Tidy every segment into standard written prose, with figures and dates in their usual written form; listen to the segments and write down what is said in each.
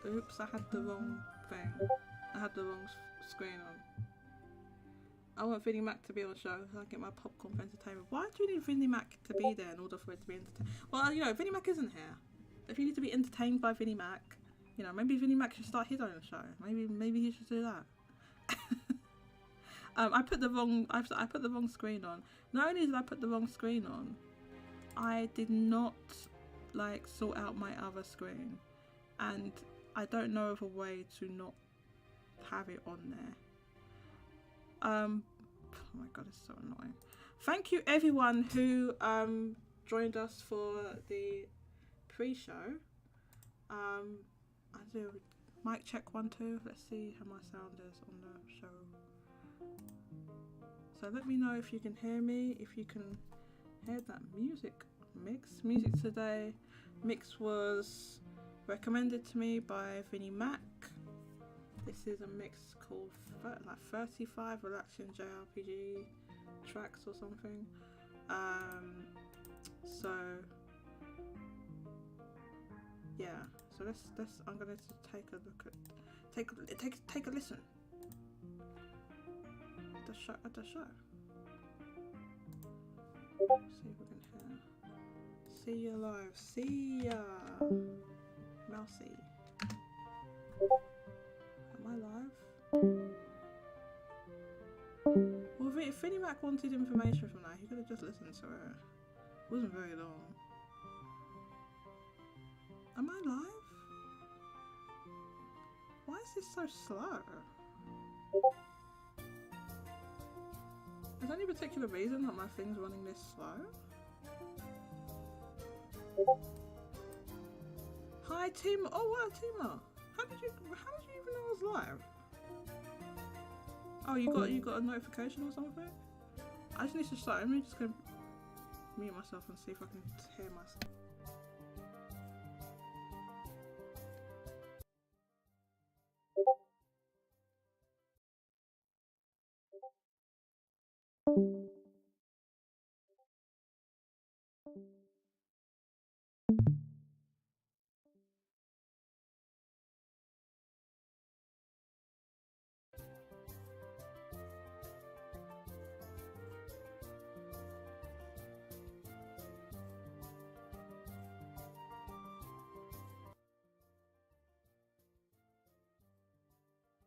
Oops, I had the wrong thing. I had the wrong screen on. I want Vinnie Mac to be on the show so I get my popcorn for entertainment. Why do you need Vinnie Mac to be there in order for it to be entertained? Well, you know, Vinnie Mac isn't here. If you need to be entertained by Vinnie Mac, you know, maybe Vinnie Mac should start his own show. Maybe he should do that. I put the wrong screen on. Not only did I put the wrong screen on, I did not like sort out my other screen, and I don't know of a way to not have it on there. Oh my god, it's so annoying. Thank you everyone who joined us for the pre-show. I do mic check 1 2. Let's see how my sound is on the show. So let me know if you can hear me, if you can hear that music mix. Music today mix was recommended to me by Vinnie Mac. This is a mix called like 35 relaxing JRPG tracks or something. So yeah, so let's I'm gonna take a look at take a listen at the show. See if we can hear. See you live. See ya, Mousy. Am I live? Well, if Vinnie Mac wanted information from that, he could have just listened to it. It wasn't very long. Am I live? Why is this so slow? Is there any particular reason that my thing's running this slow? Hi Tim. Oh wow, Tima. How did you even know I was live? Oh, you got a notification or something? I just need to start. I'm just gonna mute myself and see if I can hear myself.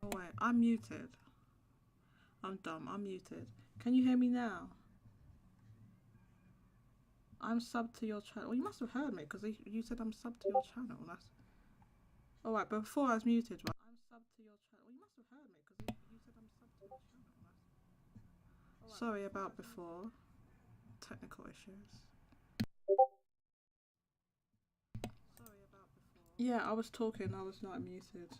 Oh wait, I'm muted. I'm dumb, I'm muted. Can you hear me now? I'm subbed to your channel. Well, you must have heard me because you said I'm subbed to your channel. That's alright, but before I was muted, right? I'm subbed to your channel. Well, you must have heard me because you said I'm subbed to your channel. Sorry about before. Technical issues. Sorry about before. Yeah, I was talking, I was not muted.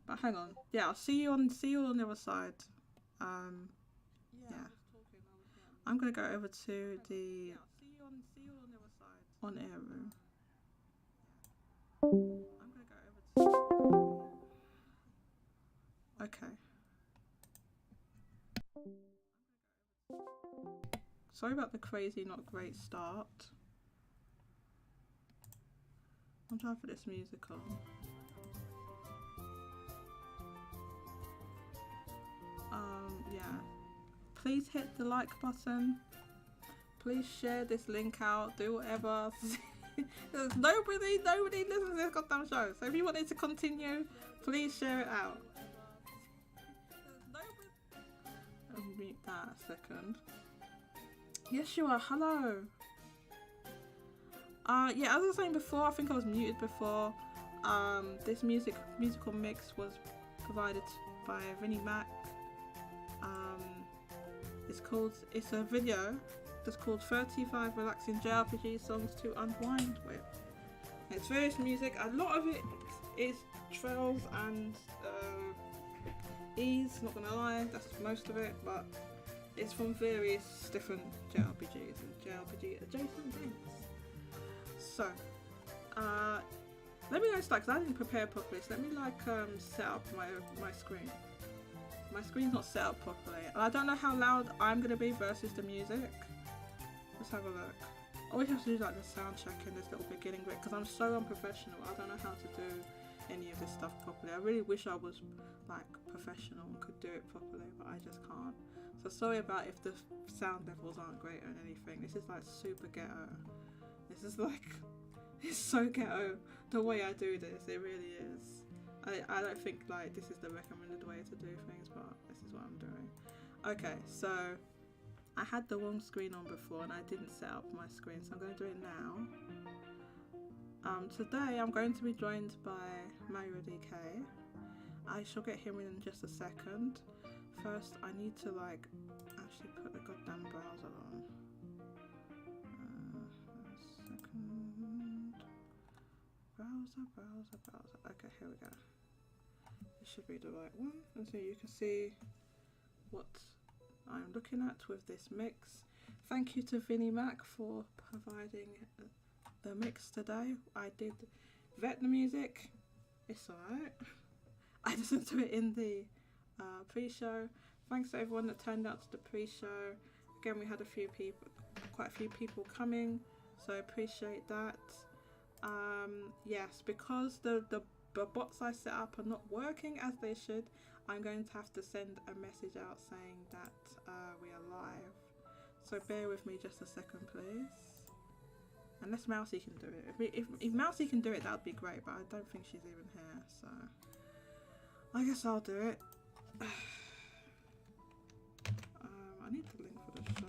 But hang on. Yeah, I'll see you on the other side. Yeah. I'm gonna go over to the on air room. I'm gonna go over to okay. Sorry about the crazy not great start. I'm trying for this musical. Yeah. Please hit the like button. Please share this link out. Do whatever. There's nobody listens to this goddamn show. So if you want it to continue, please share it out. I'll mute that a second. Yes, you are. Hello. Yeah, as I was saying before, I think I was muted before. This musical mix was provided by Vinnie Mac. It's a video that's called 35 Relaxing JRPG Songs to Unwind With. It's various music. A lot of it is 12 and E's, not gonna lie, that's most of it, but it's from various different JRPGs and JRPG adjacent things. So, let me know start because I didn't prepare properly, so let me set up my screen. My screen's not set up properly, and I don't know how loud I'm gonna be versus the music. Let's have a look. I always have to do like the sound check in this little beginning bit because I'm so unprofessional. I don't know how to do any of this stuff properly. I really wish I was like professional and could do it properly, but I just can't. So sorry about if the sound levels aren't great or anything. This is like super ghetto. This is like, it's so ghetto the way I do this. It really is. I don't think like this is the recommended way to do things, but this is what I'm doing. Okay, so I had the wrong screen on before and I didn't set up my screen, so I'm going to do it now. Today I'm going to be joined by Mario DK. I shall get him in just a second. First, I need to like actually put the goddamn browser on. Second. Browser. Okay, here we go. This should be the right one, and so you can see what I'm looking at with this mix. Thank you to Vinnie Mac for providing the mix today. I did vet the music. It's alright. I listened to it in the pre-show. Thanks to everyone that turned out to the pre-show. Again, we had quite a few people coming, so I appreciate that. Yes, because the bots I set up are not working as they should, I'm going to have to send a message out saying that we are live. So bear with me just a second, please. Unless Mousy can do it. If Mousy can do it, that would be great, but I don't think she's even here, so I guess I'll do it. I need the link for the show.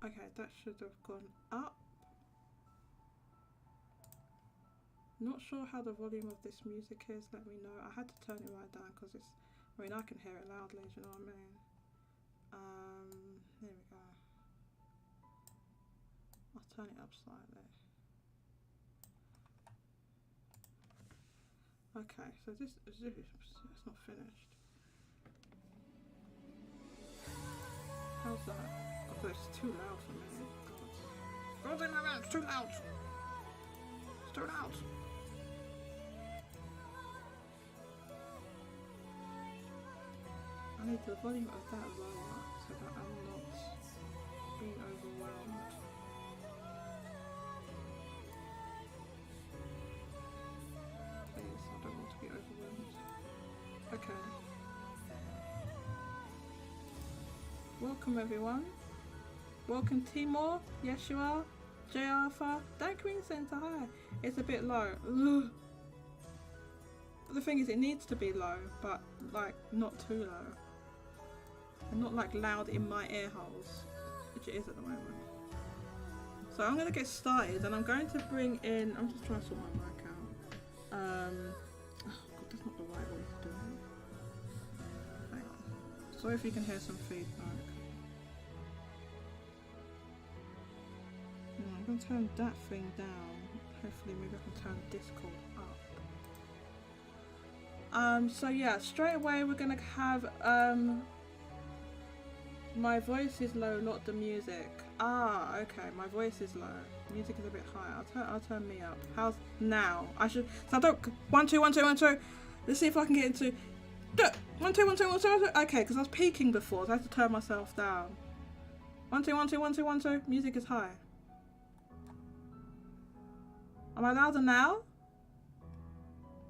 Okay, that should have gone up. Not sure how the volume of this music is, let me know. I had to turn it right down because it's, I mean, I can hear it loudly, do you know what I mean? There we go. I'll turn it up slightly. Okay, so this is, it's not finished. How's that? Oh, it's too loud for me. God. It's too loud. It's too loud. I need the volume of that lower so that I'm not being overwhelmed. Please, I don't want to be overwhelmed. Okay. Welcome everyone. Welcome Timor. Yes you are. J Arthur. Dan Green Centre, hi. It's a bit low. Ugh. The thing is, it needs to be low, but like not too low. And not like loud in my ear holes, which it is at the moment. So I'm going to get started and I'm going to bring in, I'm just trying to sort my mic out. Oh god, that's not the right way to do it. Hang on. Sorry if you can hear some feedback. I'm going to turn that thing down. Hopefully maybe I can turn Discord up. So yeah, straight away we're going to have my voice is low, not the music. Ah, okay, my voice is low. Music is a bit high. I'll turn me up. How's now? I should. So I don't. 1 2 1 2 1 2. Let's see if I can get into. 1 2 1 2 1 2 1 2. Okay, because I was peaking before, so I had to turn myself down. 1 2 1 2 1 2 1 2. Music is high. Am I louder now?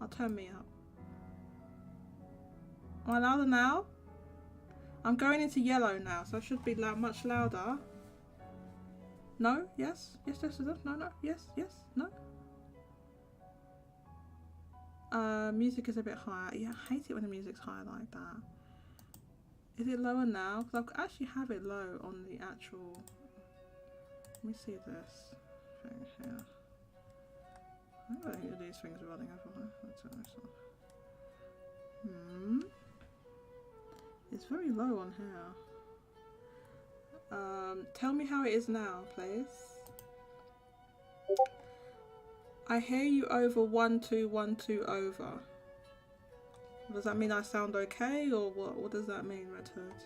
I'll turn me up. Am I louder now? I'm going into yellow now, so I should be much louder. No? Yes? Yes, yes, yes, no, no, yes, yes, no? Music is a bit higher. Yeah, I hate it when the music's high like that. Is it lower now? Because I actually have it low on the actual... Let me see this thing here. I don't think these things are running over. Let's turn this off. It's very low on here. Tell me how it is now, please. I hear you over 1 2 1 2 over. Does that mean I sound okay, or what? What does that mean, Red Hood?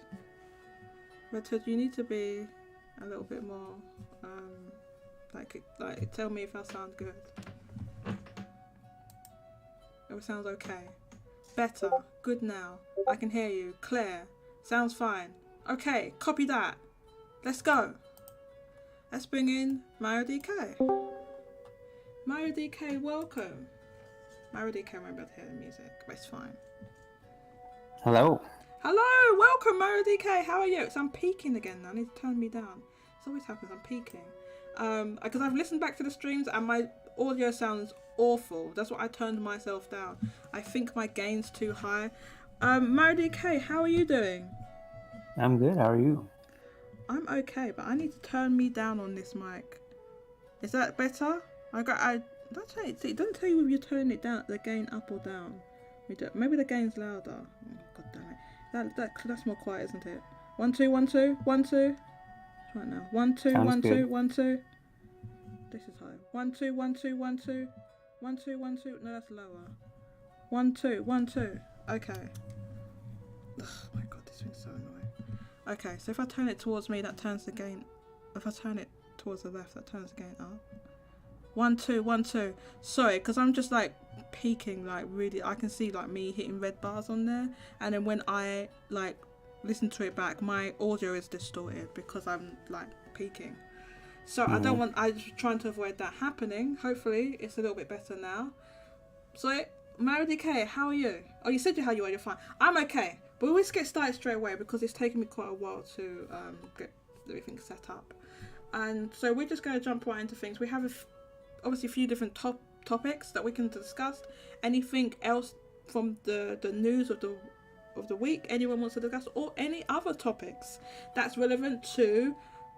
Red Hood, you need to be a little bit more like tell me if I sound good. If it sounds okay. Better. Good now. I can hear you. Clear. Sounds fine. Okay, copy that. Let's go. Let's bring in Mario DK. Mario DK, welcome. Mario DK won't be able to hear the music, but it's fine. Hello. Hello, welcome Mario DK. How are you? So I'm peaking again now. I need to turn me down. This always happens. I'm peaking. Because I've listened back to the streams and my audio sounds awful. That's why I turned myself down. I think my gain's too high. Mario DK, how are you doing? I'm good. How are you? I'm okay, but I need to turn me down on this mic. Is that better? It doesn't tell you if you're turning it down, the gain up or down. Maybe the gain's louder. Oh, God damn it. That's more quiet, isn't it? 1 2 1 2 1 2. Right now. 1 2 Sounds 1 good. 2 1 2. This is high. 1 2 1 2 1 2 1 2 1 2. No, that's lower. 1 2 1 2. Okay. Ugh, my God, this thing's so annoying. Okay, so if I turn it towards me, that turns the gain. If I turn it towards the left, that turns the gain up. 1 2 1 2. Sorry, because I'm just like peaking, like really. I can see like me hitting red bars on there, and then when I like listen to it back, my audio is distorted because I'm like peaking. So I don't want. I'm trying to avoid that happening. Hopefully, it's a little bit better now. So, Mario DK, how are you? Oh, you said how you are. You're fine. I'm okay. But we always get started straight away because it's taken me quite a while to get everything set up. And so we're just going to jump right into things. We have obviously a few different topics that we can discuss. Anything else from the news of the week anyone wants to discuss, or any other topics that's relevant to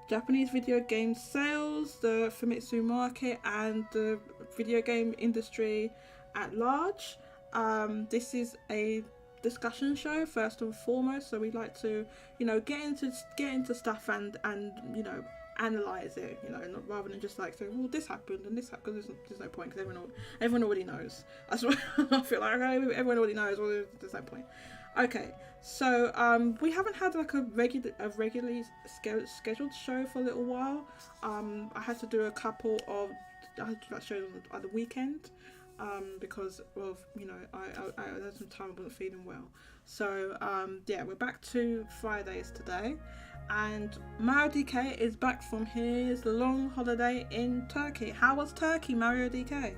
Japanese video game sales, the Famitsu market, and the video game industry at large. This is a discussion show first and foremost, so we like to get into stuff and analyze it, rather than just like say, well, this happened and this happened, because there's no point, because everyone already knows. I feel like everyone already knows. Well, there's no point. Okay, so we haven't had like a regularly scheduled show for a little while. I had to do a couple of shows on the weekend. Because of I had some time I wasn't feeling well, so yeah, we're back to Fridays today, and Mario DK is back from his long holiday in Turkey. How was Turkey, Mario DK? It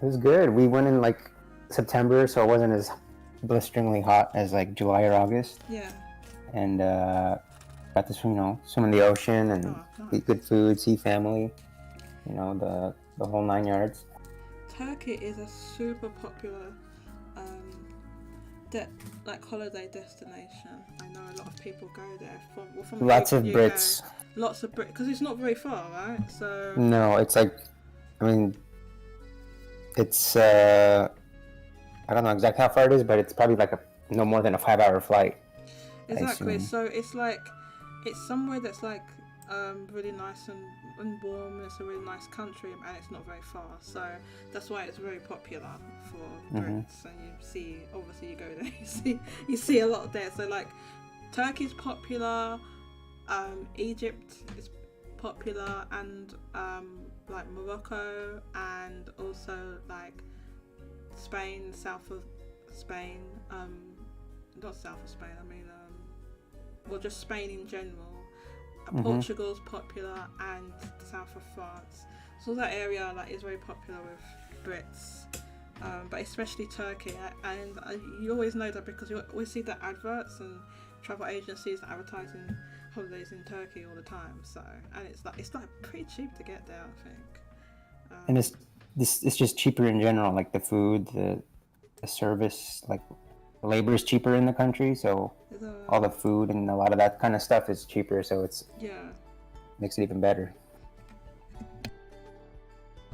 was good. We went in like September, so it wasn't as blisteringly hot as like July or August. Yeah. And got to swim in the ocean and nice. Eat good food, see family, the whole 9 yards. Turkey is a super popular holiday destination. I know a lot of people go there from lots of Brits. Lots of Brits, because it's not very far, right? So no, it's like, it's I don't know exactly how far it is, but it's probably like no more than a 5-hour flight. Exactly. So it's somewhere that's like really nice and warm, and it's a really nice country, and it's not very far, so that's why it's very popular for Brits. And obviously you go there, you see a lot there. So like Turkey's popular, Egypt is popular, and like Morocco, and also like Spain, south of Spain, not south of Spain, well, just Spain in general. Portugal's popular, and the south of France. So that area is very popular with Brits. but especially Turkey. And you always know that because you always see the adverts and travel agencies advertising holidays in Turkey all the time. So, and it's like pretty cheap to get there, I think. And it's just cheaper in general, like the food, the service, like the labor is cheaper in the country, so all the food and a lot of that kind of stuff is cheaper, so it's makes it even better.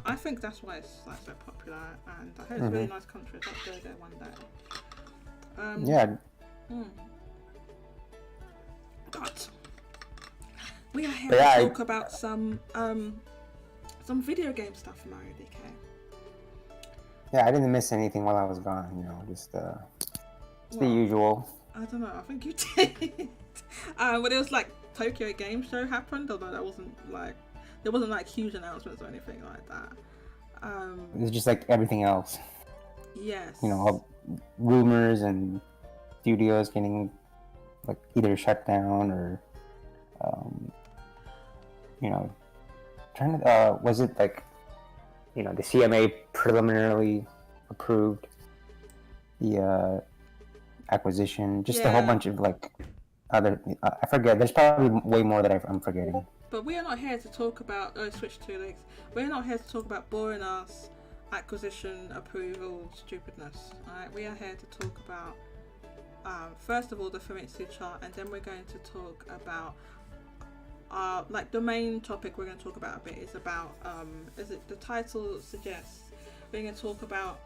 I think that's why it's like so popular, and I heard it's a really nice country. I'd like to go there one day. Yeah. But we are here to talk about some video game stuff from Mario DK. Yeah, I didn't miss anything while I was gone. You know, just the usual. I don't know. I think you did. When it was like Tokyo Game Show happened, although that wasn't like there wasn't like huge announcements or anything like that. It was just like everything else. Yes. You know, all rumors and studios getting like either shut down or, you know, trying to. Was it like, you know, the CMA preliminarily approved the acquisition? Just a whole bunch of like other. I forget. There's probably way more that I'm forgetting. But we are not here to talk about. Oh, switch 2 legs. We're not here to talk about boring ass acquisition approval stupidness. Alright, we are here to talk about first of all the Famitsu chart, and then we're going to talk about like the main topic we're going to talk about a bit is about as it the title suggests, we're going to talk about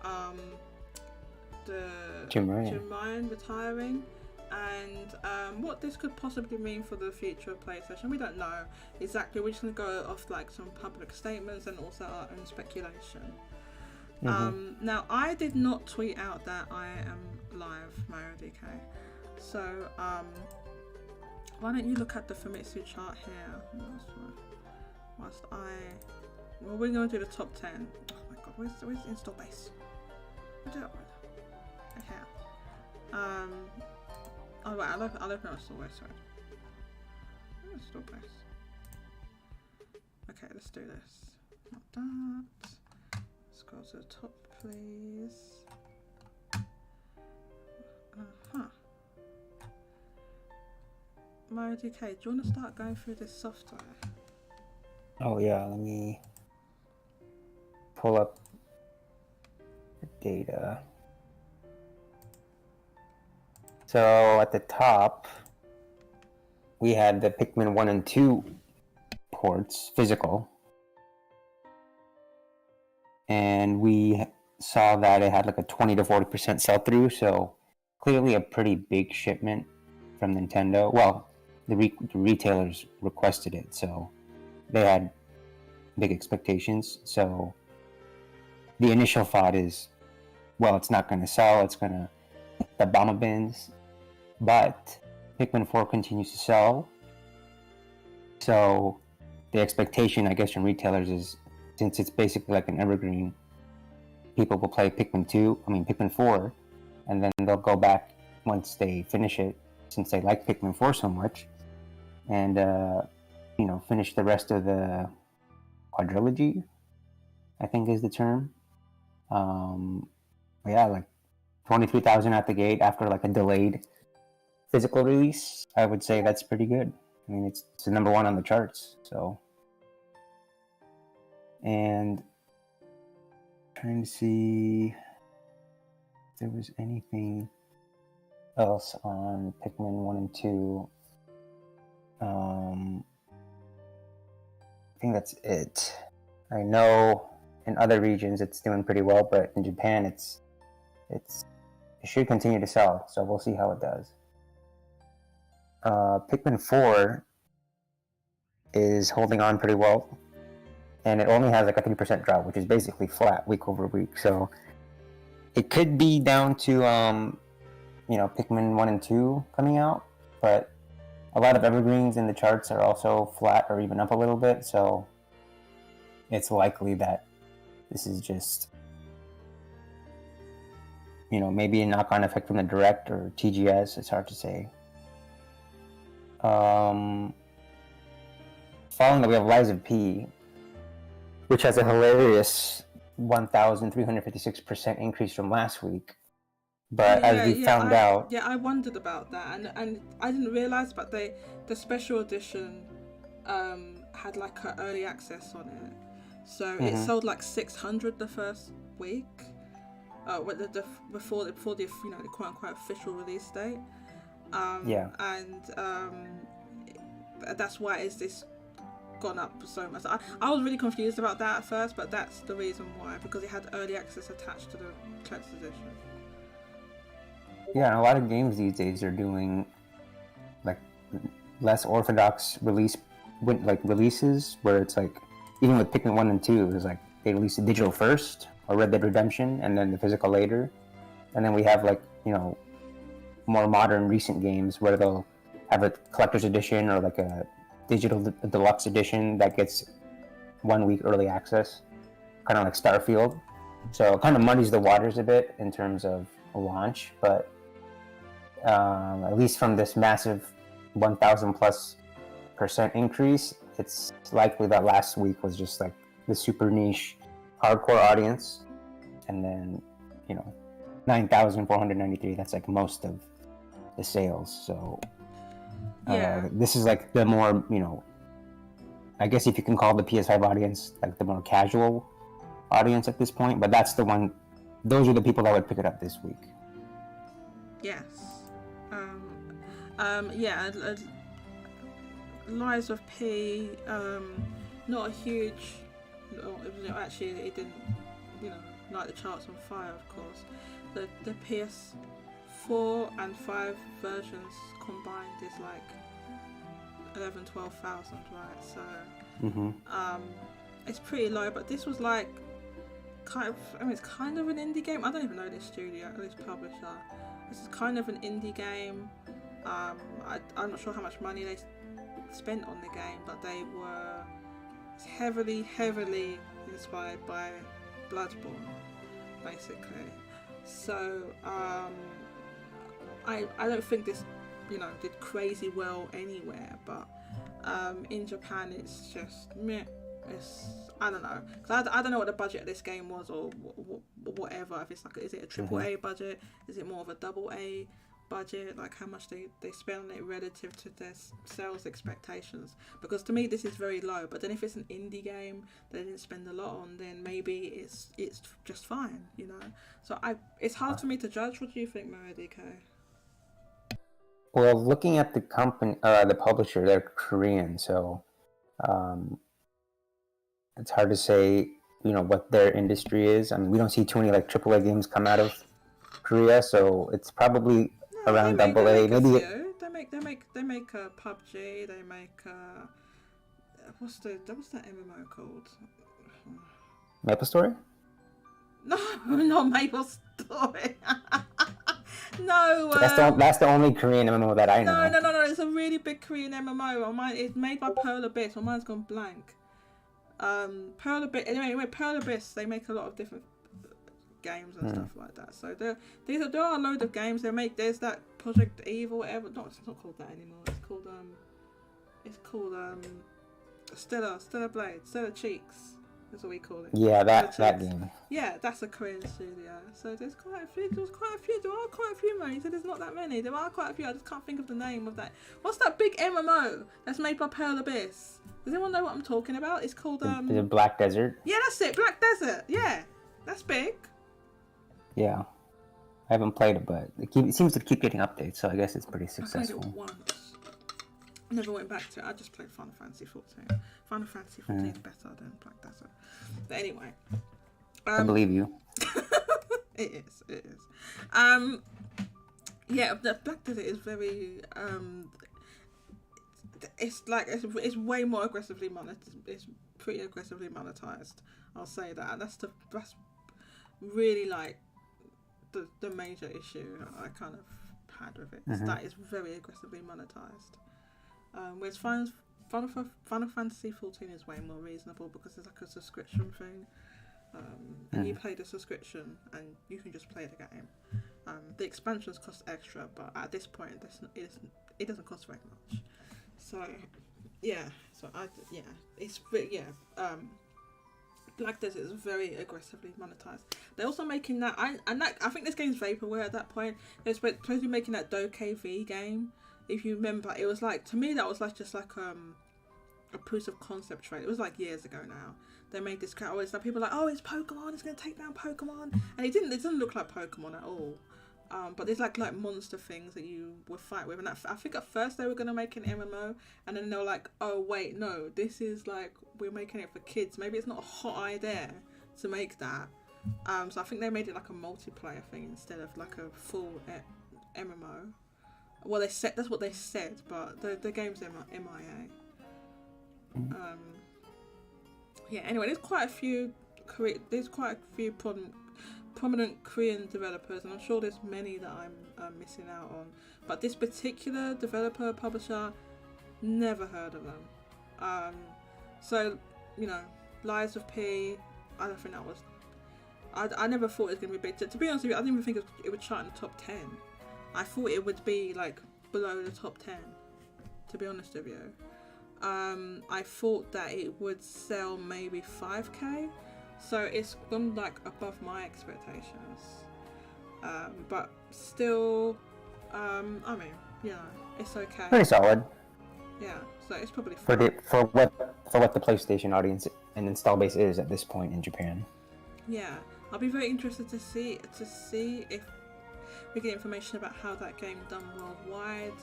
the Jim Ryan retiring and what this could possibly mean for the future of PlayStation. We don't know exactly. We're just going to go off like some public statements and also our own speculation. Now, I did not tweet out that I am live, Mario DK. So, why don't you look at the Famitsu chart here? Well, we're going to do the top 10. Oh my god, where's the install base? Here. Oh right, I'll open up install base. Sorry. Install base. Okay, let's do this. Not that. Scroll to the top, please. Mario DK, do you want to start going through this software? Oh yeah, let me pull up the data. So at the top, we had the Pikmin 1 and 2 ports, physical. And we saw that it had like a 20 to 40% sell-through, so clearly a pretty big shipment from Nintendo. Well, the retailers requested it, so they had big expectations. So the initial thought is, well, it's not going to sell, it's going to hit the bomber bins. But Pikmin 4 continues to sell. So the expectation, I guess, from retailers is, since it's basically like an evergreen, people will play Pikmin 4, and then they'll go back once they finish it, since they like Pikmin 4 so much, and finish the rest of the quadrilogy, I think is the term. Yeah, like 23,000 at the gate after like a delayed physical release. I would say that's pretty good. I mean, it's the number one on the charts, so. And trying to see if there was anything else on Pikmin 1 and 2. I think that's it. I know in other regions it's doing pretty well, but in Japan it should continue to sell, so we'll see how it does. Pikmin 4 is holding on pretty well, and it only has like a 3% drop, which is basically flat week over week. So it could be down to Pikmin 1 and 2 coming out, but a lot of evergreens in the charts are also flat or even up a little bit, so it's likely that this is just maybe a knock-on effect from the Direct or TGS. It's hard to say. Following that, we have Lies of P, which has a hilarious 1,356% increase from last week. But as we found out, I wondered about that, and I didn't realize, but the special edition had like an early access on it, so it sold like 600 the first week, before the the quote unquote official release date, and that's why is this gone up so much. I was really confused about that at first, but that's the reason why, because it had early access attached to the collector's edition. Yeah, and a lot of games these days are doing like less orthodox releases, where it's like, even with Pikmin 1 and 2, it's like they release the digital first, or Red Dead Redemption, and then the physical later. And then we have like, more modern recent games where they'll have a collector's edition or like a digital deluxe edition that gets 1 week early access, kind of like Starfield. So it kind of muddies the waters a bit in terms of a launch, but at least from this massive 1,000+% increase, it's likely that last week was just like the super niche hardcore audience, and then 9,493, that's like most of the sales. So this is like the more, I guess if you can call the PS5 audience like the more casual audience at this point, but those are the people that would pick it up this week. Yes. Lies of P, not a huge, actually it didn't, light the charts on fire, of course. The PS4 and 5 versions combined is like 11,000-12,000, right? So it's pretty low, but this was like it's kind of an indie game. I don't even know this studio, this publisher. This is kind of an indie game. I'm not sure how much money they spent on the game, but they were heavily inspired by Bloodborne, basically. So I don't think this did crazy well anywhere, but in Japan it's just meh. I don't know, because I don't know what the budget of this game was, or whatever. If it's like, is it a triple A budget? Is it more of a double A budget? Like how much they spend on it relative to their sales expectations? Because to me this is very low. But then if it's an indie game that they didn't spend a lot on, then maybe it's just fine, So it's hard for me to judge. What do you think, Maridike? Well, looking at the company, the publisher, they're Korean, so it's hard to say, what their industry is. I mean, we don't see too many like AAA games come out of Korea, so it's probably around AA. Maybe they make a PUBG. They make what's that MMO called? Maple Story? No, not Maple Story. No. That's the only Korean MMO that I know. No. It's a really big Korean MMO. It's made by Pearl Abyss. Mine's gone blank. Pearl Abyss. Anyway, Pearl Abyss. They make a lot of different games and stuff like that. So there are a load of games they make. There's that Project Eve or whatever. No, it's not called that anymore. It's called Stellar Blade, Stellar Cheeks. That's what we call it. Yeah, that game. Yeah, that's a Korean studio. So there's quite a few. There are quite a few, man. You said there's not that many. There are quite a few. I just can't think of the name of that. What's that big MMO that's made by Pearl Abyss? Does anyone know what I'm talking about? It's called Is it Black Desert? Yeah, that's it. Black Desert. Yeah, that's big. Yeah, I haven't played it, but it seems to keep getting updates, so I guess it's pretty successful. I played it once. Never went back to it. I just played Final Fantasy 14. Final Fantasy 14 is better than Black Desert. But anyway. I believe you. It is. Yeah, the Black Desert is very... it's way more aggressively monetized. It's pretty aggressively monetized. I'll say that. That's really like the major issue I kind of had with it. That is very aggressively monetized. Whereas Final Fantasy 14 is way more reasonable because it's like a subscription thing. And you pay the subscription and you can just play the game. The expansions cost extra, but at this point it doesn't cost very much. So Black Desert is very aggressively monetized. They're also making that. I think this game's vaporware at that point. They're supposed to be making that DokeV game. If you remember, it was like, to me that was like just like a proof of concept trailer. It was like years ago now. They made this character. It's like people were like, oh, it's Pokemon. It's gonna take down Pokemon, and it didn't. It doesn't look like Pokemon at all. But there's like monster things that you would fight with, and I think at first they were gonna make an MMO, and then they were like, oh wait, no, this is like, we're making it for kids. Maybe it's not a hot idea to make that. So I think they made it like a multiplayer thing instead of like a full MMO. Well, that's what they said, but the game's MIA. Yeah. Anyway, there's quite a few prominent Korean developers, and I'm sure there's many that I'm missing out on. But this particular developer publisher, never heard of them. So Lies of P. I don't think that was. I never thought it was gonna be big. To be honest with you, I didn't even think it would chart in the top 10. I thought it would be like below the top 10. To be honest with you, I thought that it would sell maybe 5k. So it's gone like above my expectations, but still, I mean, it's okay. Pretty solid. Yeah, so it's probably for what the PlayStation audience and install base is at this point in Japan. Yeah, I'll be very interested to see if we get information about how that game done worldwide,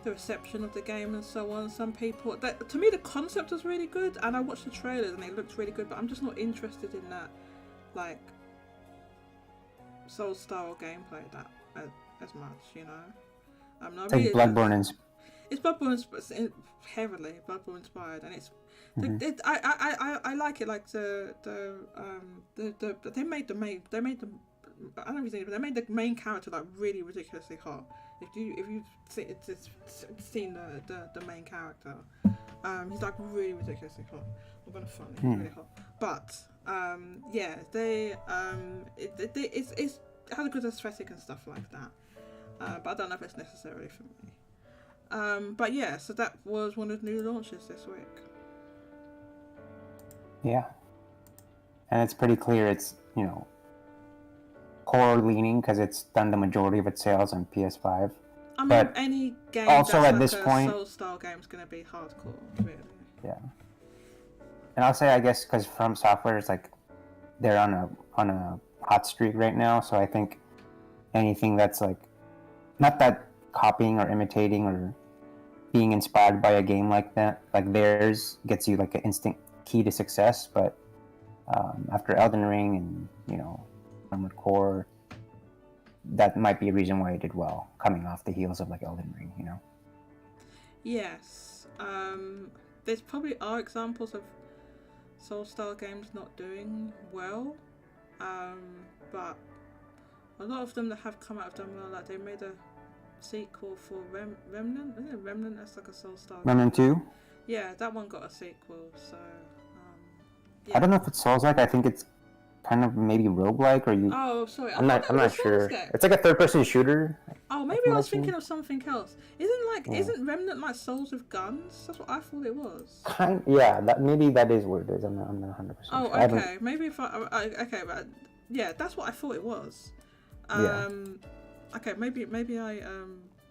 the reception of the game and so on. Some people, to me the concept was really good, and I watched the trailers and it looked really good, but I'm just not interested in that like Soul style gameplay that as much, No, it's like Bloodborne it's Bloodborne heavily Bloodborne inspired, and it's I like it. Like they made the I don't know, but they made the main character like really ridiculously hot. If you've seen the main character, he's like really ridiculously hot. I'm gonna find it really hot. But yeah, it has a good aesthetic and stuff like that. But I don't know if it's necessarily for me. But yeah, so that was one of the new launches this week. Yeah, and it's pretty clear it's horror leaning because it's done the majority of its sales on PS5. I mean, but any game also that's at like this a point, Soul style game is going to be hardcore, really. Yeah, and I'll say, I guess, because From Software is like they're on a hot streak right now, so I think anything that's like not that copying or imitating or being inspired by a game like that, like theirs, gets you like an instant key to success. But after Elden Ring and Armored Core, that might be a reason why it did well, coming off the heels of like Elden Ring, Yes. There's probably are examples of Soul style games not doing well, but a lot of them that have come out have done well. Like they made a sequel for Remnant. Isn't it Remnant? That's like a Soul style. Remnant 2? Yeah, that one got a sequel. So yeah. I don't know if it's Souls-like. I think it's kind of maybe roguelike, or you. Oh, sorry. I'm not sure. It's like a third-person shooter. Oh, maybe I was thinking of something else. Isn't Remnant like Souls with guns? That's what I thought it was. Yeah, maybe that is what it is. I'm not 100%. Oh, okay. Maybe if okay, but yeah, that's what I thought it was. Okay, maybe I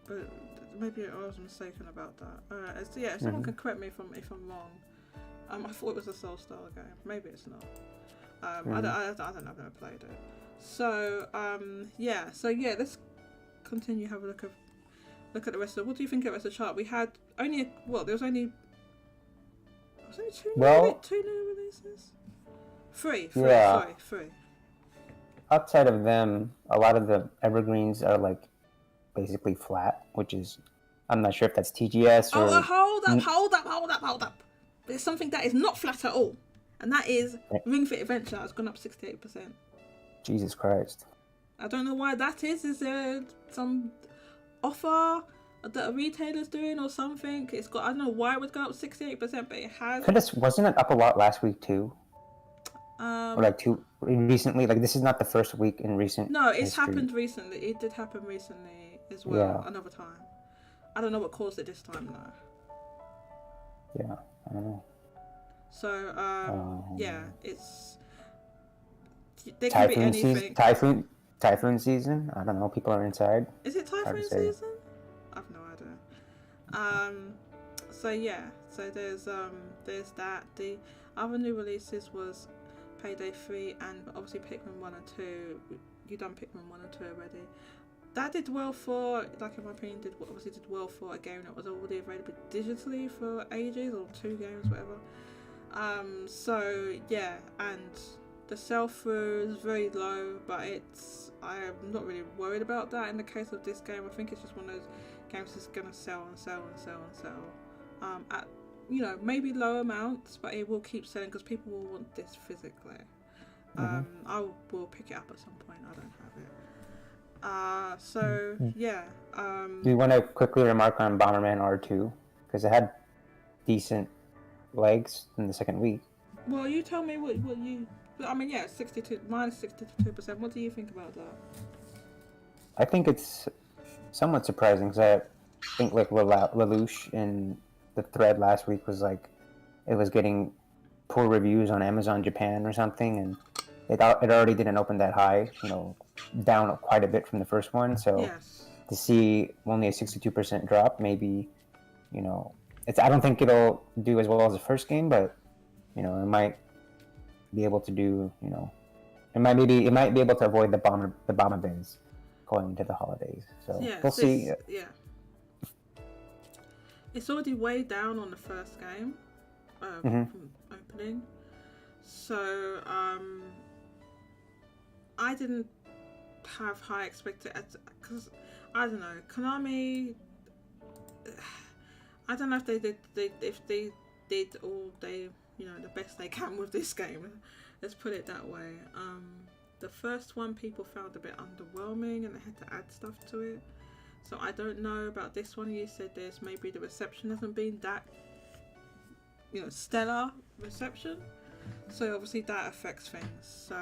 but maybe I was mistaken about that. So yeah, if someone can correct me if I'm wrong. I thought it was a Soul style game. Maybe it's not. I don't know. I've never played it. So yeah. So yeah, let's continue. Have a look at the rest of. What do you think of the rest of the chart? We had only there was only two new releases. Three. Outside of them, a lot of the evergreens are like basically flat, which is, I'm not sure if that's TGS or. Hold up. There's something that is not flat at all, and that is Ring Fit Adventure has gone up 68%. Jesus Christ. I don't know why that is. Is there some offer that a retailer's doing or something? It's got. I don't know why it would go up 68%, but it has. Wasn't it up a lot last week too? Or like recently? Like this is not the first week in recent. No, it's history. Happened recently. It did happen recently as well. Yeah. Another time. I don't know what caused it this time though. Yeah, I don't know. So yeah, it's they could be typhoon season. anything. Typhoon season. I don't know. People are inside. Is it Hard to typhoon say. season? I've no idea. So yeah, so there's that. The other new releases was Payday 3 and obviously Pikmin 1 and 2. You done Pikmin 1 and 2 already. That did well for, like in my opinion, did well for a game that was already available digitally for ages, or 2 games, whatever. So yeah, and the sell-through is very low, but I'm not really worried about that in the case of this game. I think it's just one of those games that's gonna sell and sell and sell and sell. At maybe low amounts, but it will keep selling because people will want this physically. I will pick it up at some point. I don't have it. So yeah. Do you want to quickly remark on Bomberman R2 because it had decent legs in the second week? Well, you tell me what you. I mean, yeah, 62 minus 62%. What do you think about that? I think it's somewhat surprising because I think like Lelouch in the thread last week was like it was getting poor reviews on Amazon Japan or something, and it already didn't open that high, down quite a bit from the first one. So Yes. to see only a 62% drop, maybe, I don't think it'll do as well as the first game, but it might be able to do, it might be able to avoid the bomber bins going into the holidays. So yeah, we'll see. Yeah. It's already way down on the first game from opening. So I didn't have high expectations because I don't know, Konami. I don't know if they did all the best they can with this game. Let's put it that way. The first one people found a bit underwhelming and they had to add stuff to it. So I don't know about this one. You said there's maybe the reception hasn't been that stellar reception. So obviously that affects things. So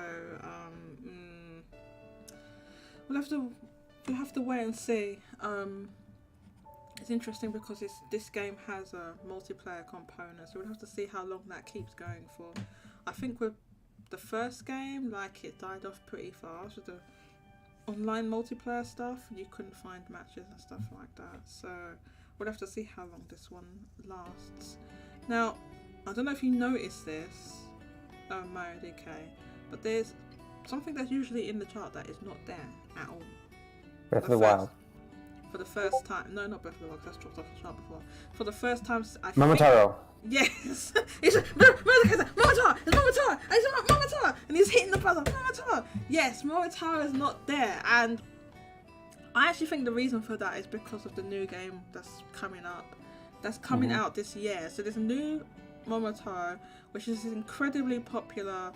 we'll have to wait and see. It's interesting because this game has a multiplayer component, so we'll have to see how long that keeps going for. I think with the first game, like, it died off pretty fast with the online multiplayer stuff. You couldn't find matches and stuff like that. So we'll have to see how long this one lasts. Now, I don't know if you noticed this, Mario DK, but there's something that's usually in the chart that is not there at all. Breath of the Wild. For the first time, no, not Breath of the Wild, that's dropped off the chart before. For the first time, Momotaro. Yes, it's Momotaro. It's Momotaro. It's Momotaro, and he's hitting the buzzer. Momotaro. Yes, Momotaro is not there, and I actually think the reason for that is because of the new game that's coming up. That's coming out this year. So there's a new Momotaro, which is an incredibly popular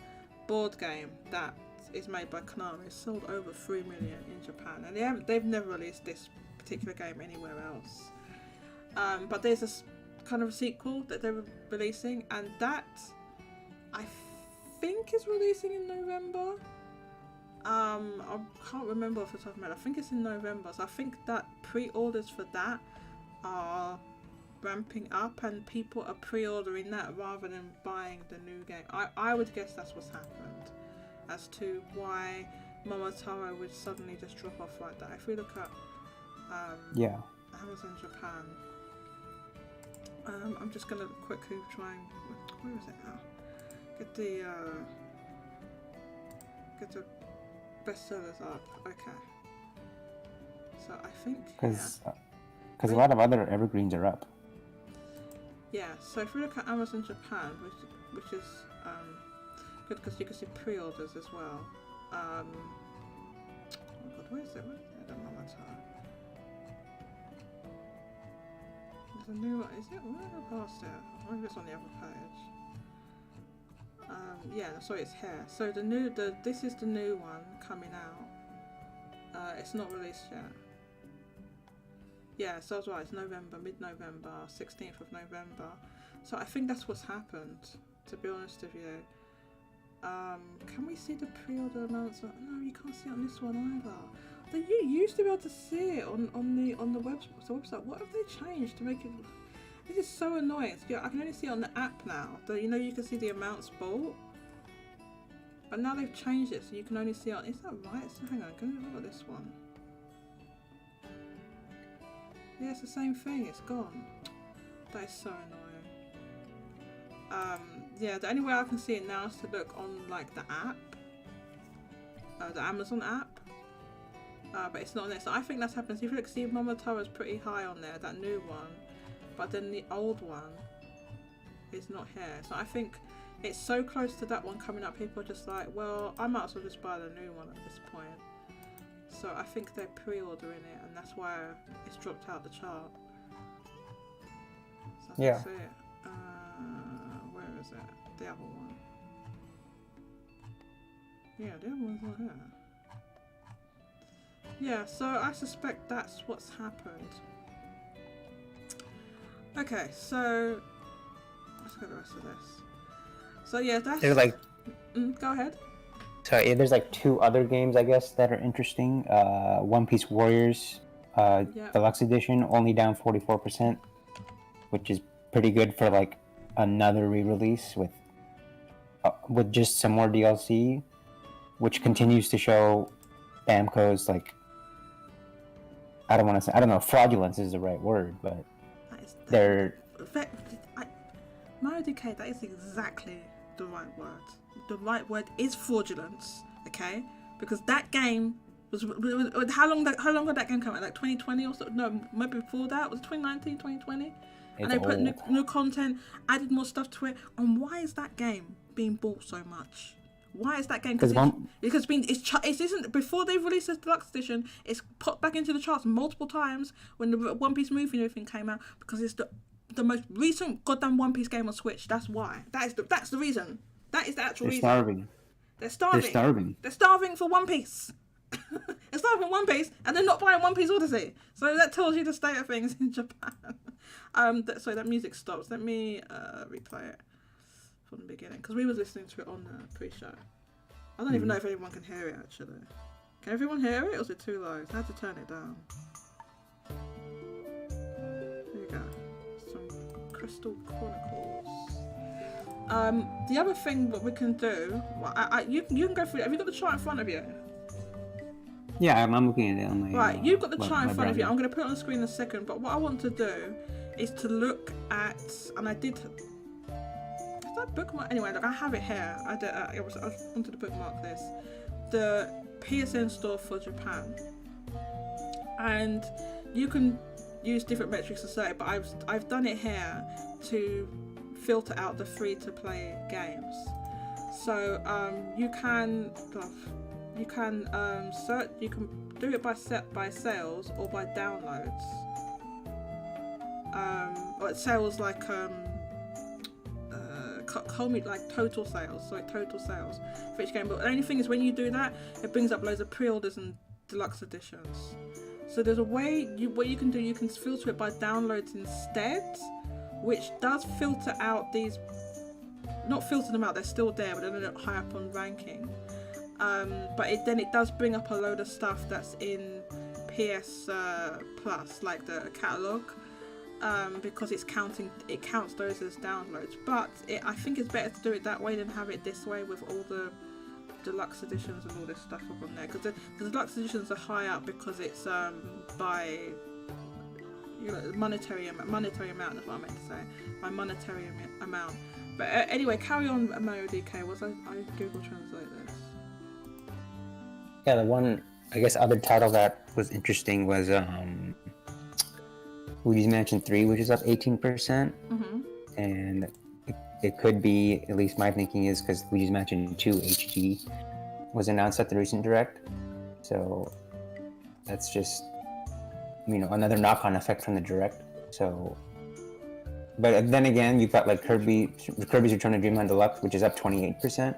board game that is made by Konami. It's sold over 3 million in Japan, and they've never released this particular game anywhere else. But there's this kind of a sequel that they're releasing, and that I think is releasing in November. I can't remember off the top of my head. I think it's in November, so I think that pre-orders for that are ramping up, and people are pre-ordering that rather than buying the new game. I would guess that's what's happened as to why Momotaro would suddenly just drop off like that. If we look at Amazon Japan, I'm just gonna quickly try and where is it now? Get the bestsellers up. Okay, so I think because a lot of other evergreens are up. Yeah, so if we look at Amazon Japan, which is good because you can see pre-orders as well. Oh god, where is it? I don't know what's that. There's a new one. Is it? Where have I passed it? I wonder if it's on the other page. Yeah, sorry, it's here. So this is the new one coming out. It's not released yet. Yeah, so I was right, it's November, mid-November, 16th of November. So I think that's what's happened, to be honest with you. Can we see the pre-order amounts? No, you can't see it on this one either. You used to be able to see it on the website. What have they changed to make it? This is so annoying. Yeah, I can only see it on the app now. You know, you can see the amounts bought. But now they've changed it, so you can only see on. Is that right? So hang on, can I look at this one? Yeah, it's the same thing. It's gone. That is so annoying. Yeah, the only way I can see it now is to look on like the app, the Amazon app. But it's not on there. So I think that's happening. So if you look, see, Momotaro's pretty high on there, that new one, but then the old one is not here. So I think it's so close to that one coming up, people are just like, well, I might as well just buy the new one at this point. So I think they're pre-ordering it, and that's why it's dropped out the chart. So yeah. That's it. Where is it? The other one. Yeah, the other one's not here. Yeah, so I suspect that's what's happened. Okay, so let's go the rest of this. So yeah, that's. There's like. Go ahead. So yeah, there's like 2 other games, I guess, that are interesting. One Piece Warriors, Deluxe Edition, only down 44%, which is pretty good for like another re-release with just some more DLC, which continues to show Bamco's like. I don't know if fraudulence is the right word, but Mario DK, that is exactly the right word. The right word is fraudulence, okay? Because that game was how long did that game come out? Like 2020 or so? No, maybe before that. Was it 2019, 2020? And they put new content, added more stuff to it. And why is that game being bought so much? Why is that game? It isn't before they've released this deluxe edition. It's put back into the charts multiple times when the One Piece movie and everything came out, because it's the most recent goddamn One Piece game on Switch. That's why. That's the reason. That is the actual reason. Starving. They're starving. They're starving for One Piece. They're starving for One Piece, and they're not buying One Piece Odyssey. So that tells you the state of things in Japan. So that music stops. Let me replay it from the beginning, because we was listening to it on the pre-show. I don't even know if anyone can hear it actually. Can everyone hear it, or is it too low? I had to turn it down. There you go. Some Crystal Chronicles. The other thing what we can do, you can go through it. Have you got the chart in front of you? Yeah, I'm looking at it on my. Right, you've got the chart in front of you. I'm going to put it on the screen in a second. But what I want to do is to look at, and I did that bookmark anyway. Look, I have it here. I wanted to bookmark this. The PSN store for Japan, and you can use different metrics to say it, but I've done it here to filter out the free-to-play games. So you can search. You can do it by sales or by downloads. Or sales like total sales. So total sales for each game. But the only thing is, when you do that, it brings up loads of pre-orders and deluxe editions. So there's a way what you can do. You can filter it by downloads instead, which does filter out these. Not filter them out. They're still there, but they're not high up on ranking. But it does bring up a load of stuff that's in PS Plus, like the catalogue, because it counts those as downloads. But I think it's better to do it that way than have it this way with all the deluxe editions and all this stuff up on there. Because the deluxe editions are high up because it's by monetary amount. That's what I meant to say. By monetary amount. But anyway, carry on, Mario DK. I Google Translate this. Yeah, the one, I guess, other title that was interesting was Luigi's Mansion 3, which is up 18%. Mm-hmm. And it could be, at least my thinking is, because Luigi's Mansion 2 HD was announced at the recent Direct. So that's just, another knock-on effect from the Direct. So, but then again, you've got like Kirby's Return to Dreamland Deluxe, which is up 28%.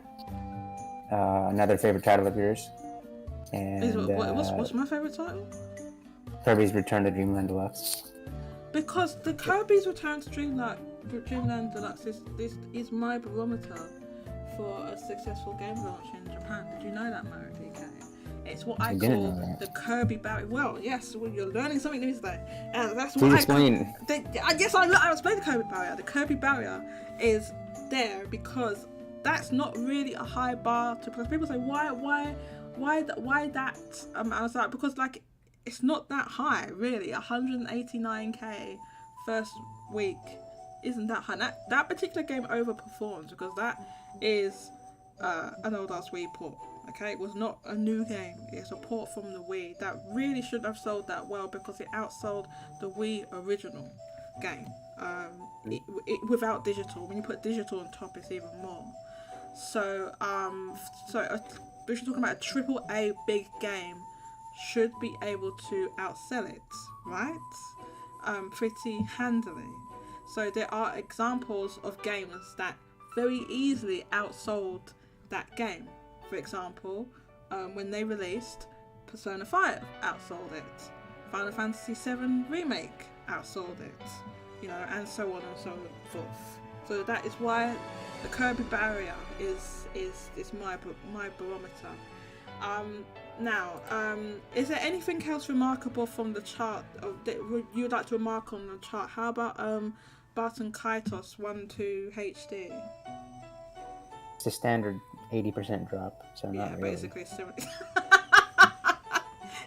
Another favorite title of yours. And what's my favorite title? Kirby's Return to Dreamland Deluxe. Because the Kirby's Return to Dreamland Deluxe is my barometer for a successful game launch in Japan. Did you know that, Mario DK? It's what I didn't call know that. the Kirby barrier. Well, yes, well, you're learning something new today, and that's Please what explain. I'll explain the Kirby barrier. The Kirby barrier is there because that's not really a high bar to. Because people say why that? I was like, because like it's not that high really. 189k first week isn't that high. That particular game overperforms because that is an old ass Wii port. Okay, it was not a new game. It's a port from the Wii that really should have sold that well because it outsold the Wii original game. Without digital, when you put digital on top, it's even more. So, if you're talking about a triple A big game, should be able to outsell it, right? Pretty handily. So there are examples of games that very easily outsold that game. For example, when they released Persona 5 outsold it, Final Fantasy 7 Remake outsold it, and so on and so forth. So that is why the Kirby barrier is my barometer. Now, is there anything else remarkable from the chart that you'd like to remark on the chart? How about Barton Kaitos 1-2 HD? It's a standard 80% drop, so not really. Basically 70.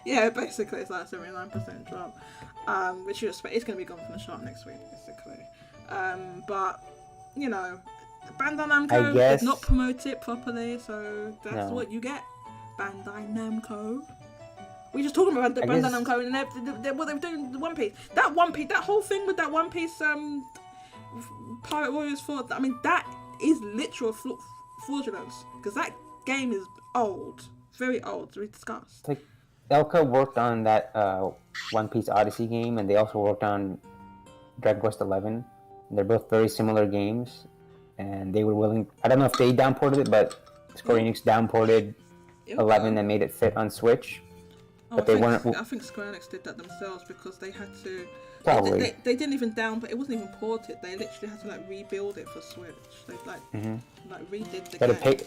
Yeah, basically it's like a 79% drop, which you expect it's going to be gone from the chart next week, basically. But Bandai Namco did not promote it properly, so that's what you get. Bandai Namco. We're just talking about the Bandai Namco and what they're doing. The One Piece. That whole thing with that One Piece Pirate Warriors 4. I mean, that is literal fraudulence because that game is old, very old. We discussed. Like, Elka worked on that One Piece Odyssey game, and they also worked on Dragon Quest 11. They're both very similar games, and they were willing. I don't know if they downported it, but Square Enix downported 11 and made it fit on Switch. But they weren't. I think Square Enix did that themselves because they had to. Probably. They didn't even but it wasn't even ported. They literally had to rebuild it for Switch. They redid the game.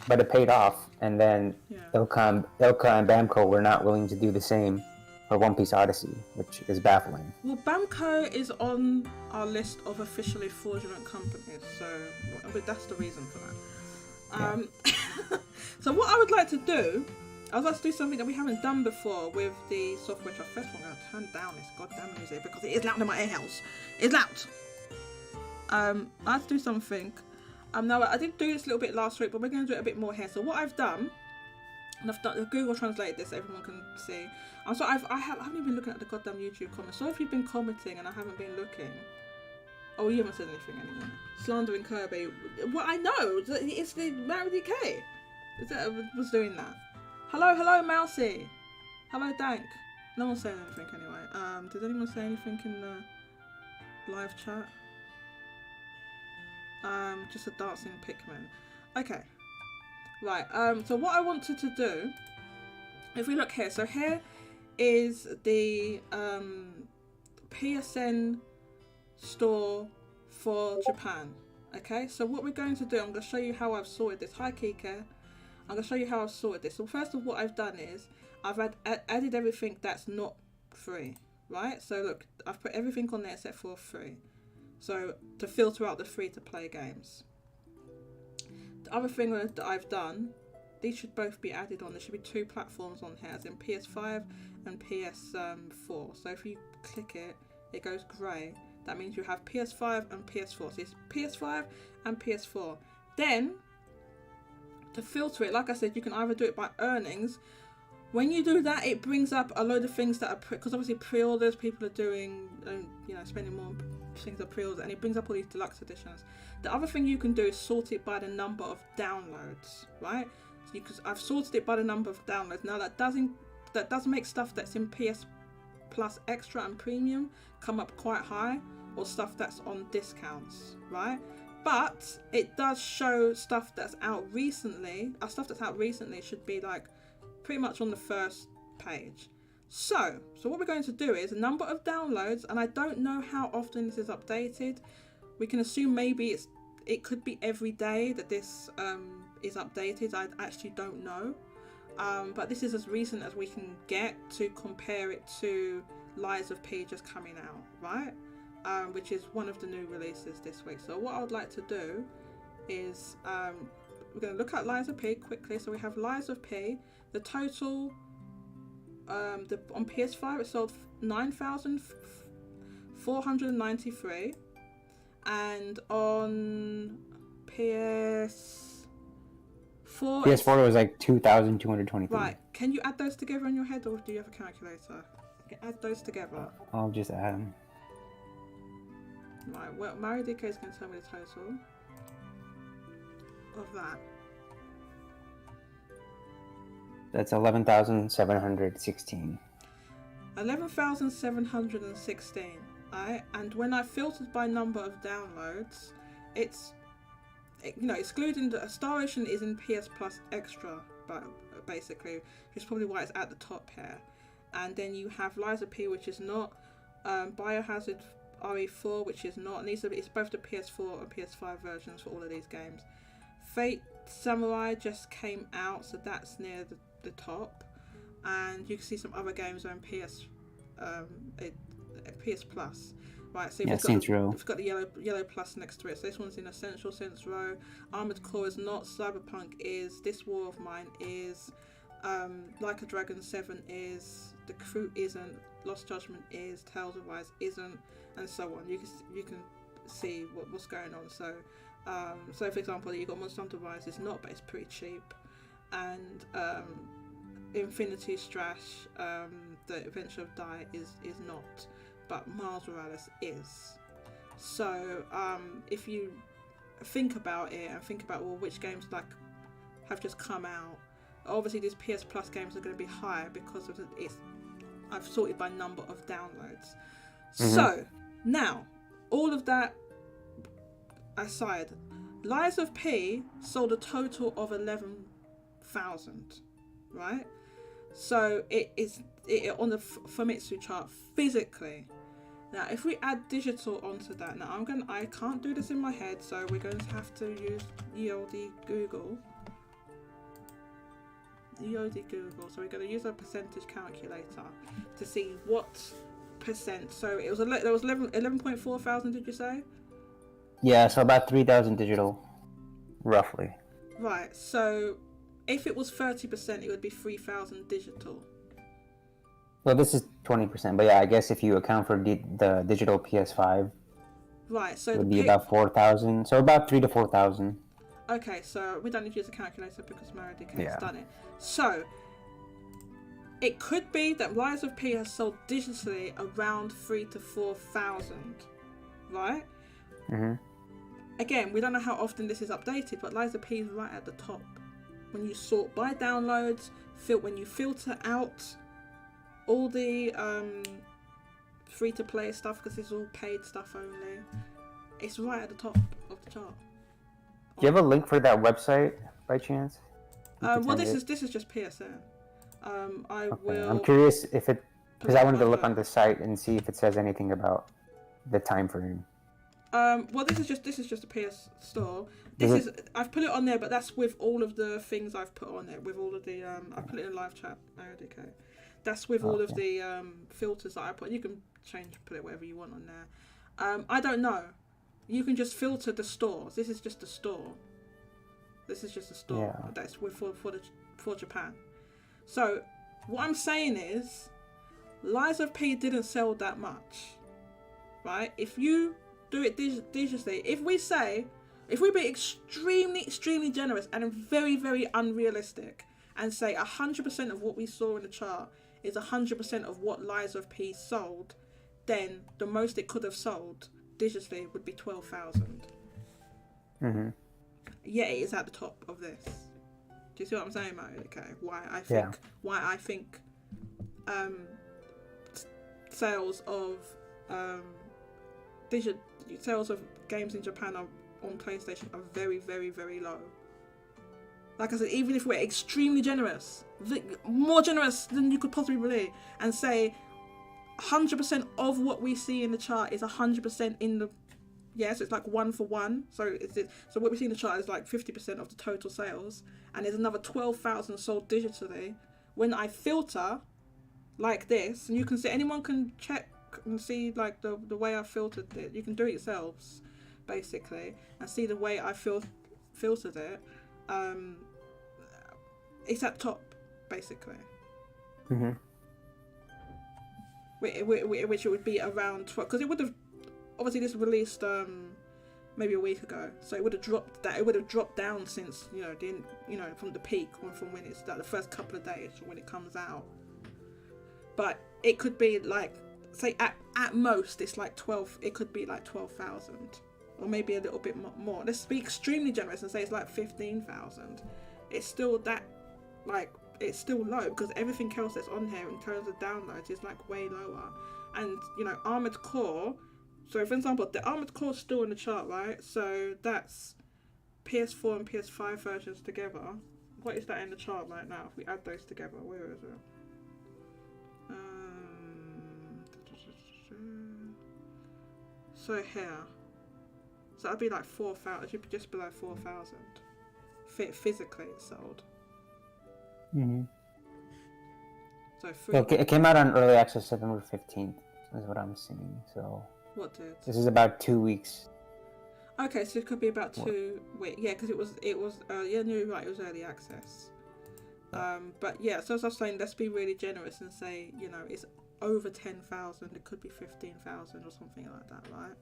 But it paid off, and then Ilka and Bamco were not willing to do the same for One Piece Odyssey, which is baffling. Well, Bamco is on our list of officially fraudulent companies, so that's the reason for that. So what I would like to do, I would like to do something that we haven't done before with the software trust. First of all, I'm going to turn down this goddamn music because it is loud in my house. It's loud. I have to do something. Now I did do this a little bit last week, but we're going to do it a bit more here. So what I've done, and I've done Google translated this so everyone can see. I haven't even been looking at the goddamn YouTube comments. So if you've been commenting and I haven't been looking, oh, you haven't said anything anymore. Slandering Kirby. Well, I know it's the Mary DK. Is that was doing that? Hello, Mousy. Hello, Dank. No one's saying anything anyway. Did anyone say anything in the live chat? Just a dancing Pikmin. Okay. Right, so what I wanted to do, if we look here, so here is the PSN store for Japan. Okay, so what we're going to do, I'm going to show you how I've sorted this. Hi, Kika. I'm going to show you how I've sorted this. So first of all, what I've done is I've added everything that's not free, right? So look, I've put everything on there except for free. So to filter out the free-to-play games. The other thing that I've done, these should both be added on. There should be 2 platforms on here, as in PS5 and PS4. So if you click it, it goes grey. That means you have PS5 and PS4. So it's PS5 and PS4. Then, to filter it, like I said, you can either do it by earnings. When you do that, it brings up a load of things that are because obviously pre-orders, people are doing, spending more things on pre-orders, and it brings up all these deluxe editions. The other thing you can do is sort it by the number of downloads, right? So I've sorted it by the number of downloads. Now that does make stuff that's in PS Plus Extra and Premium come up quite high, or stuff that's on discounts, right? But it does show stuff that's out recently. Stuff that's out recently should be pretty much on the first page. So what we're going to do is a number of downloads, and I don't know how often this is updated. We can assume maybe it could be every day that this is updated. I actually don't know. But this is as recent as we can get to compare it to Lies of P just coming out, right? Which is one of the new releases this week. So what I would like to do is we're going to look at Lies of P quickly. So we have Lies of P. The total on PS5 it sold 9,493, and on PS4 was like 2,223. Right. Can you add those together in your head, or do you have a calculator? You can add those together. I'll just add them. Right. Well, Mario DK is going to tell me the total of that. That's 11,716. 11,716. Right. And when I filtered by number of downloads, excluding the Star Ocean is in PS Plus Extra, but basically, which is probably why it's at the top here. And then you have Lies of P, which is not, Biohazard RE4, which is not, and it's both the PS4 and PS5 versions for all of these games. Fate Samurai just came out, so that's near the top, and you can see some other games on PS Plus. Right, so we've got the yellow plus next to it. So this one's in Essential Saints Row. Armored Core is not. Cyberpunk is. This War of Mine is. Like a Dragon 7 is. The Crew isn't. Lost Judgment is. Tales of Rise isn't, and so on. You can see what's going on. So for example, you got Monster Hunter Rise is not, but it's pretty cheap, and Infinity Strash, the Adventure of Die is not. But Miles Morales is. So if you think about it and think about which games have just come out, obviously these PS Plus games are going to be higher because of I've sorted by number of downloads. Mm-hmm. So now, all of that aside, Lies of P sold a total of 11,000, right? So it is on the Famitsu chart physically. Now, if we add digital onto that, I can't do this in my head, so we're going to have to use EOD Google. So we're going to use a percentage calculator to see what percent. So there was 11.4 thousand. Did you say? Yeah, so about 3,000 digital, roughly. Right. So if it was 30%, it would be 3,000 digital. Well, this is 20%, but yeah, I guess if you account for the digital PS5, right, so it would be about 4,000. So about 3,000 to 4,000. Okay, so we don't need to use a calculator because Mario DK has done it. So it could be that Lies of P has sold digitally around 3,000 to 4,000, right? Mm-hmm. Again, we don't know how often this is updated, but Lies of P is right at the top. When you sort by downloads, when you filter out all the free-to-play stuff, because it's all paid stuff only, it's right at the top of the chart. Do you have a link for that website by chance? Well, this is just PSN. I'm curious if because I wanted to look on the site and see if it says anything about the time frame. Well, this is just a PS store. I've put it on there, but that's with all of the things I've put on it. With all of the I put it in live chat. Okay. That's with all of the filters that I put. You can put it wherever you want on there. I don't know. You can just filter the stores. This is just a store. That's for Japan. So what I'm saying is, Lies of P didn't sell that much, right? If you do it digitally, if we be extremely generous and very, very unrealistic, and say 100% of what we saw in the chart is 100% of what Lies of P sold, then the most it could have sold digitally would be 12,000. Mm-hmm. Yet it is at the top of this. Do you see what I'm saying, Mario? Okay, why I think sales of sales of games in Japan on PlayStation are very, very, very low. Like I said, even if we're extremely generous, more generous than you could possibly believe, and say 100% of what we see in the chart is 100% in the Yeah, so it's like 1-for-1. So what we see in the chart is like 50% of the total sales, and there's another 12,000 sold digitally. When I filter like this, and you can see, anyone can check and see like the way I filtered it. You can do it yourselves, basically, and see the way I filtered it. It's at top, basically. Mm-hmm. Which it would be around 12, because it would have, obviously this was released maybe a week ago, so it would have dropped down since, from the peak, or from when it's like the first couple of days when it comes out. But it could be like, say at most it's like 12, it could be like 12,000, or maybe a little bit more. Let's be extremely generous and say it's like 15,000. It's still that, like, it's still low, because everything else that's on here in terms of downloads is like way lower. And Armored Core, so for example, the Armored Core is still in the chart, right? So that's PS4 and PS5 versions together. What is that in the chart right now if we add those together? Where is it? So here, so that'd be like 4,000. It should be just below 4,000. Physically, it's sold. Mm-hmm. So it came out on early access September 15th. Is what I'm seeing. So what did? This is about 2 weeks. Okay, so it could be about 2 weeks. Yeah, because it was no, you're right, it was early access. But yeah, so as I was saying, let's be really generous and say, it's over 10,000. It could be 15,000 or something like that, right?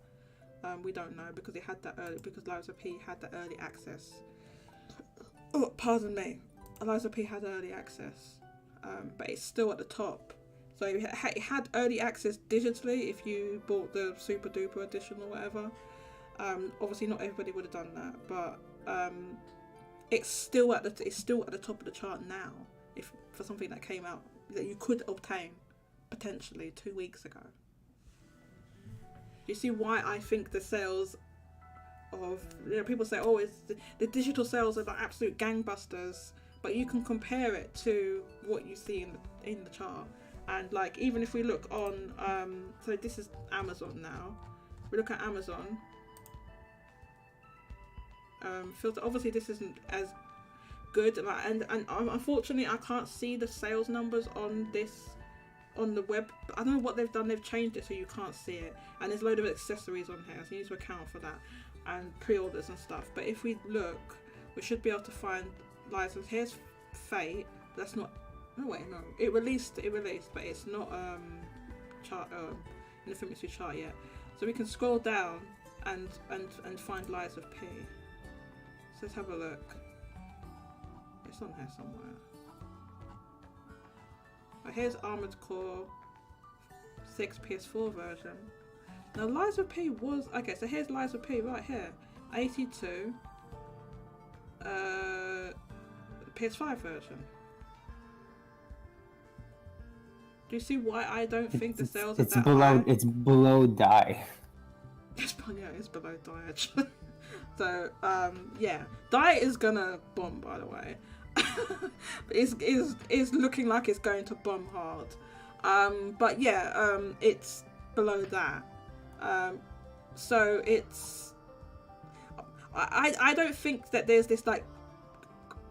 We don't know, because it had that early, because Liza P had the early access. Oh, pardon me. Liza P had early access, but it's still at the top. So it had early access digitally if you bought the super duper edition or whatever. Obviously not everybody would have done that, but it's still at the top of the chart now. If for something that came out that you could obtain potentially 2 weeks ago. You see why I think the sales of, people say, oh, it's the digital sales are like absolute gangbusters, but you can compare it to what you see in the chart. And like, even if we look on so this is Amazon now, we look at Amazon filter, obviously this isn't as good, and unfortunately I can't see the sales numbers on the web. I don't know what they've done. They've changed it so you can't see it, and there's a load of accessories on here, so you need to account for that, and pre-orders and stuff. But if we look, we should be able to find license. Here's Fate. That's not. No wait, no. It released, but it's not chart in the Famitsu chart yet. So we can scroll down and find Lies of P. So let's have a look. It's on here somewhere. But here's Armored Core 6 PS4 version. Now Lies of P was okay. So here's Lies of P right here, 82. PS5 version. Do you see why I don't think the sales are that high? It's below Die. It's below Die actually. So yeah, Die is gonna bomb, by the way. It's looking like it's going to bomb hard. But yeah, it's below that. So it's I don't think that there's this like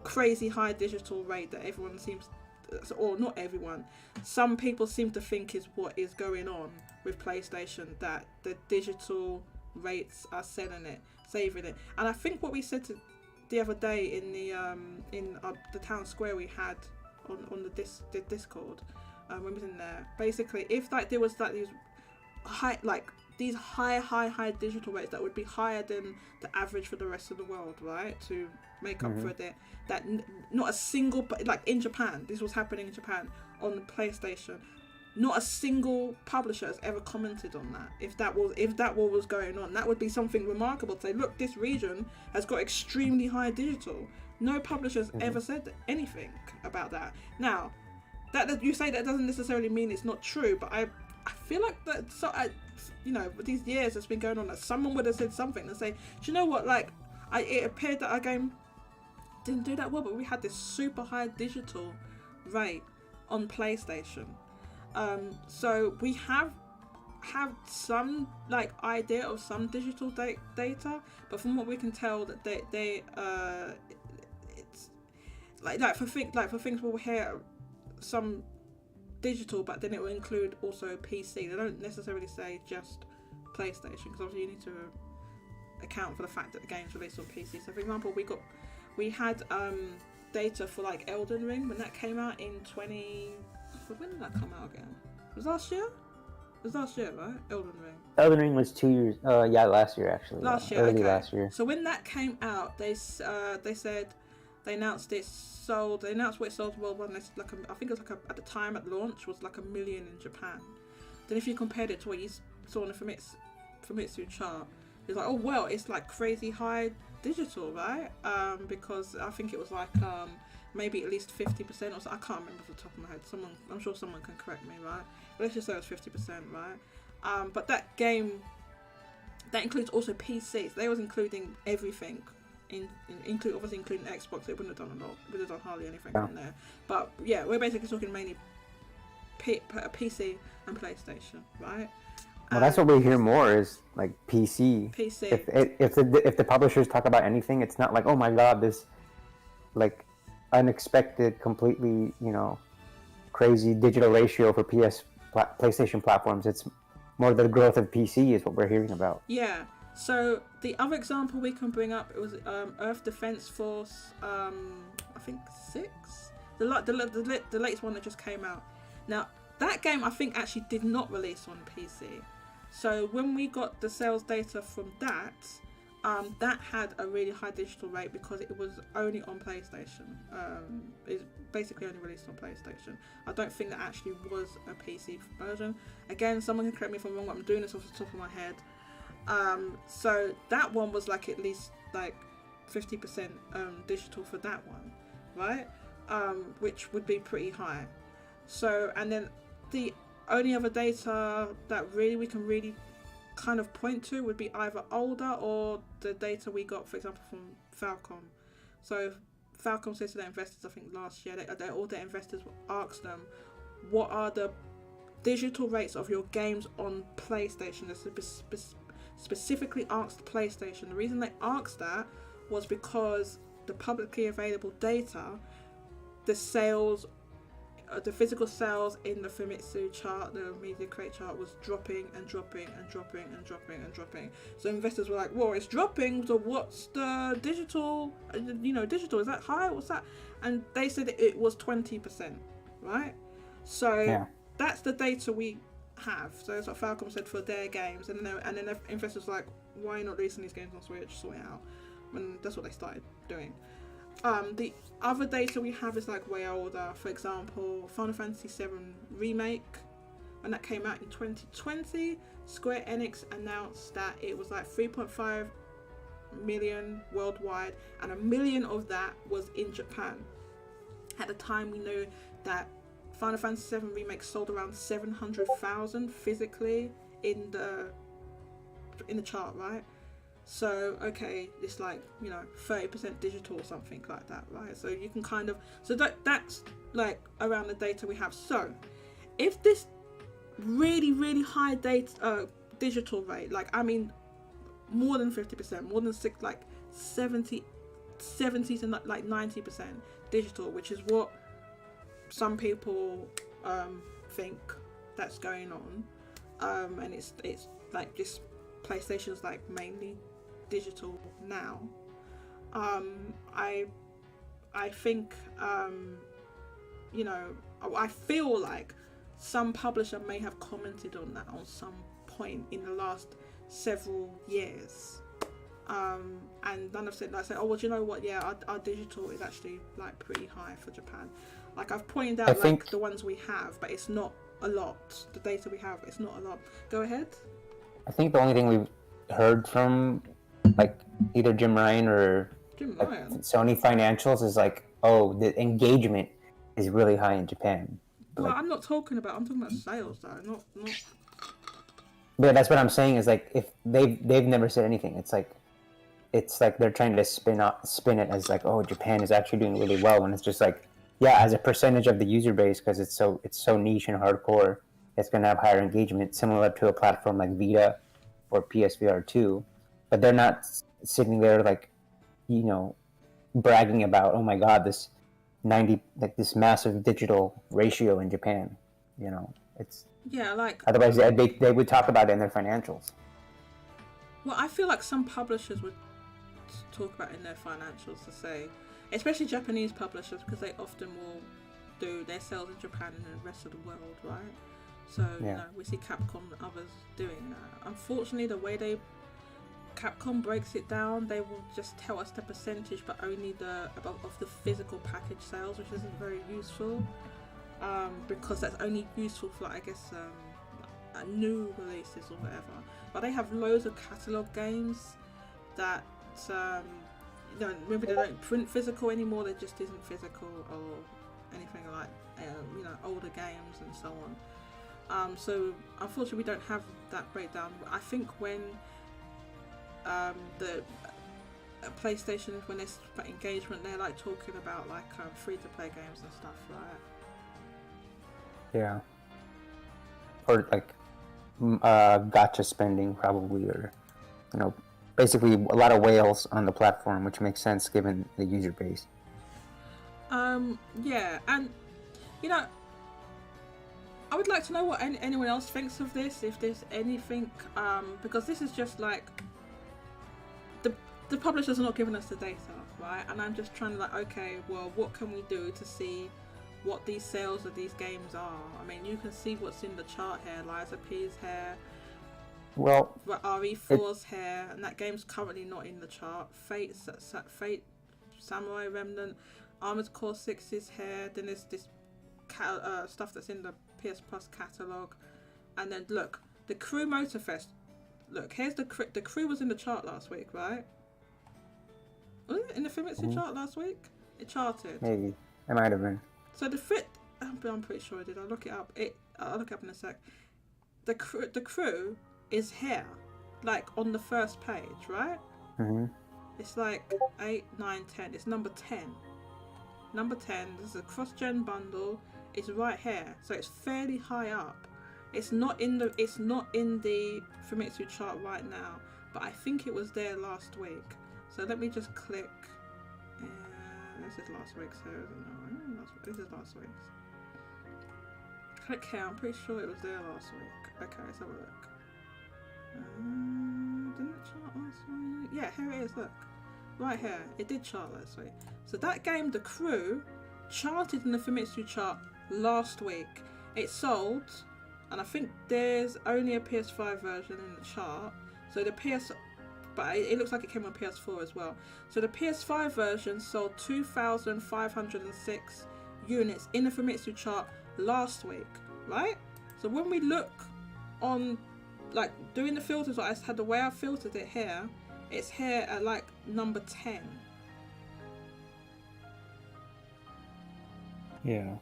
crazy high digital rate that everyone seems, or not everyone, some people seem to think is what is going on with PlayStation, that the digital rates are saving it. And I think what we said the other day in the town square we had on the Discord, when we was in there, basically, if like there was like these high digital rates that would be higher than the average for the rest of the world, right, to make up for that not a single, like in Japan, this was happening in Japan on the PlayStation, not a single publisher has ever commented on that. If that what was going on, that would be something remarkable to say, look, this region has got extremely high digital. No publishers ever said anything about that. Now, that you say that doesn't necessarily mean it's not true, but I feel like that, so with these years that's been going on, that someone would have said something and say, do you know what, like, it appeared that our game didn't do that well, but we had this super high digital rate on PlayStation. So we have have some like idea of some digital data, but from what we can tell, that they it's like for things we'll hear some digital, but then it will include also PC. They don't necessarily say just PlayStation, because obviously you need to account for the fact that the game's released on PC. So for example, we had data for like Elden Ring when that came out in when did that come out again? It was last year? It was last year, right? Elden Ring. Elden Ring was 2 years. Yeah, last year actually. Last year, early okay. last year. So when that came out, they said they announced it sold. They announced what it sold worldwide. And like I think it was like at the time at launch was like 1 million in Japan. Then if you compared it to what you saw on the Famitsu chart, it's like, oh well, it's like crazy high digital, right? Because I think it was like maybe at least 50% or so. I can't remember off the top of my head. I'm sure someone can correct me, right? But let's just say it was 50%, right? But that game, that includes also PCs. They was including everything, obviously including Xbox. It wouldn't have done a lot. Would have done hardly anything in there. But yeah, we're basically talking mainly PC and PlayStation, right? Well, that's what we hear more is like PC. If the publishers talk about anything, it's not like, oh my god, this like unexpected, completely, crazy digital ratio for PlayStation platforms. It's more the growth of PC is what we're hearing about. Yeah. So the other example we can bring up, it was Earth Defense Force. I think 6. The latest one that just came out. Now that game I think actually did not release on PC. So when we got the sales data from that had a really high digital rate because it was only on PlayStation. It's basically only released on PlayStation. I don't think that actually was a PC version. Again, someone can correct me if I'm wrong, but I'm doing this off the top of my head. So that one was like at least like 50% digital for that one, right? Which would be pretty high. So, and then the only other data that we can really kind of point to would be either older or the data we got, for example, from Falcom. So Falcom said to their investors, I think last year, all their investors asked them, what are the digital rates of your games on PlayStation? They specifically asked PlayStation. The reason they asked that was because the publicly available data, the sales, the physical sales in the Famitsu chart, the media crate chart, was dropping and dropping and dropping and dropping and dropping. So investors were like, "Whoa, it's dropping. So what's the digital? Digital, is that high? What's that?" And they said it was 20%, right? So yeah, that's the data we have. So that's what Falcom said for their games, and then the investors were like, "Why are you not releasing these games on Switch? Sort it out." And that's what they started doing. The other data we have is like way older. For example, Final Fantasy VII Remake, when that came out in 2020, Square Enix announced that it was like 3.5 million worldwide, and 1 million of that was in Japan. At the time, we knew that Final Fantasy VII Remake sold around 700,000 physically in the chart, right? So, okay, it's like, 30% digital or something like that, right? So you can kind of, that's like around the data we have. So if this really, really high digital rate, like, I mean, more than 50%, more than 70 to like 90% digital, which is what some people think that's going on. And it's like just PlayStation's like mainly digital now. I think I feel like some publisher may have commented on that on some point in the last several years, and none of said like, oh well, do you know what, yeah, our digital is actually like pretty high for Japan. Like I've pointed out like the ones we have, but it's not a lot. The data we have, it's not a lot. Go ahead. I think the only thing we've heard from like either Jim Ryan or Sony financials is like, oh, the engagement is really high in Japan. But well, I'm talking about sales though, not. But that's what I'm saying is like if they've never said anything. It's like they're trying to spin it as like, oh, Japan is actually doing really well, when it's just like, yeah, as a percentage of the user base, because it's so niche and hardcore, it's going to have higher engagement, similar to a platform like Vita or PSVR 2. But they're not sitting there like, bragging about, oh my God, this this massive digital ratio in Japan. It's like otherwise they would talk about it in their financials. Well, I feel like some publishers would talk about in their financials to say, especially Japanese publishers, because they often will do their sales in Japan and the rest of the world, right? So we see Capcom and others doing that. Unfortunately, the way Capcom breaks it down, they will just tell us the percentage, but only of the physical package sales, which isn't very useful, because that's only useful for new releases or whatever. But they have loads of catalogue games that maybe they don't print physical anymore, there just isn't physical or anything like older games and so on. So unfortunately we don't have that breakdown. I think when the PlayStation, when they start engagement, they're like talking about free to play games and stuff, right? Yeah. Or gotcha spending probably, or basically a lot of whales on the platform, which makes sense given the user base. Yeah, and I would like to know what anyone else thinks of this, if there's anything, because this is just like the publishers are not giving us the data, right? And I'm just trying to okay, well, what can we do to see what these sales of these games are? I mean, you can see what's in the chart here. Liza P's hair, RE4's hair, and that game's currently not in the chart. Fate, Samurai Remnant, Armored Core 6's hair. Then there's this stuff that's in the PS Plus catalogue, and then look, the Crew Motorfest. Look, here's the Crew was in the chart last week, right? Was it in the Famitsu chart last week? It charted. Maybe it might have been. So I'm pretty sure I did. I'll look it up. I'll look it up in a sec. The Crew is here, on the first page, right? Mm-hmm. It's 8, 9, 10. It's number 10. Number 10. This is a cross-gen bundle. It's right here, so it's fairly high up. It's not in the Famitsu chart right now, but I think it was there last week. So let me just click. This is last week's here, isn't it? This is last week's. Click here. I'm pretty sure it was there last week. Okay, let's have a look. Didn't it chart last week? Yeah, here it is. Look, right here. It did chart last week. So that game, The Crew, charted in the Famitsu chart last week. It sold, and I think there's only a PS5 version in the chart. So but it looks like it came on PS4 as well. So the PS5 version sold 2,506 units in the Famitsu chart last week, right? So when we look on, doing the filters, I had the way I filtered it here, it's here at number 10. Yeah.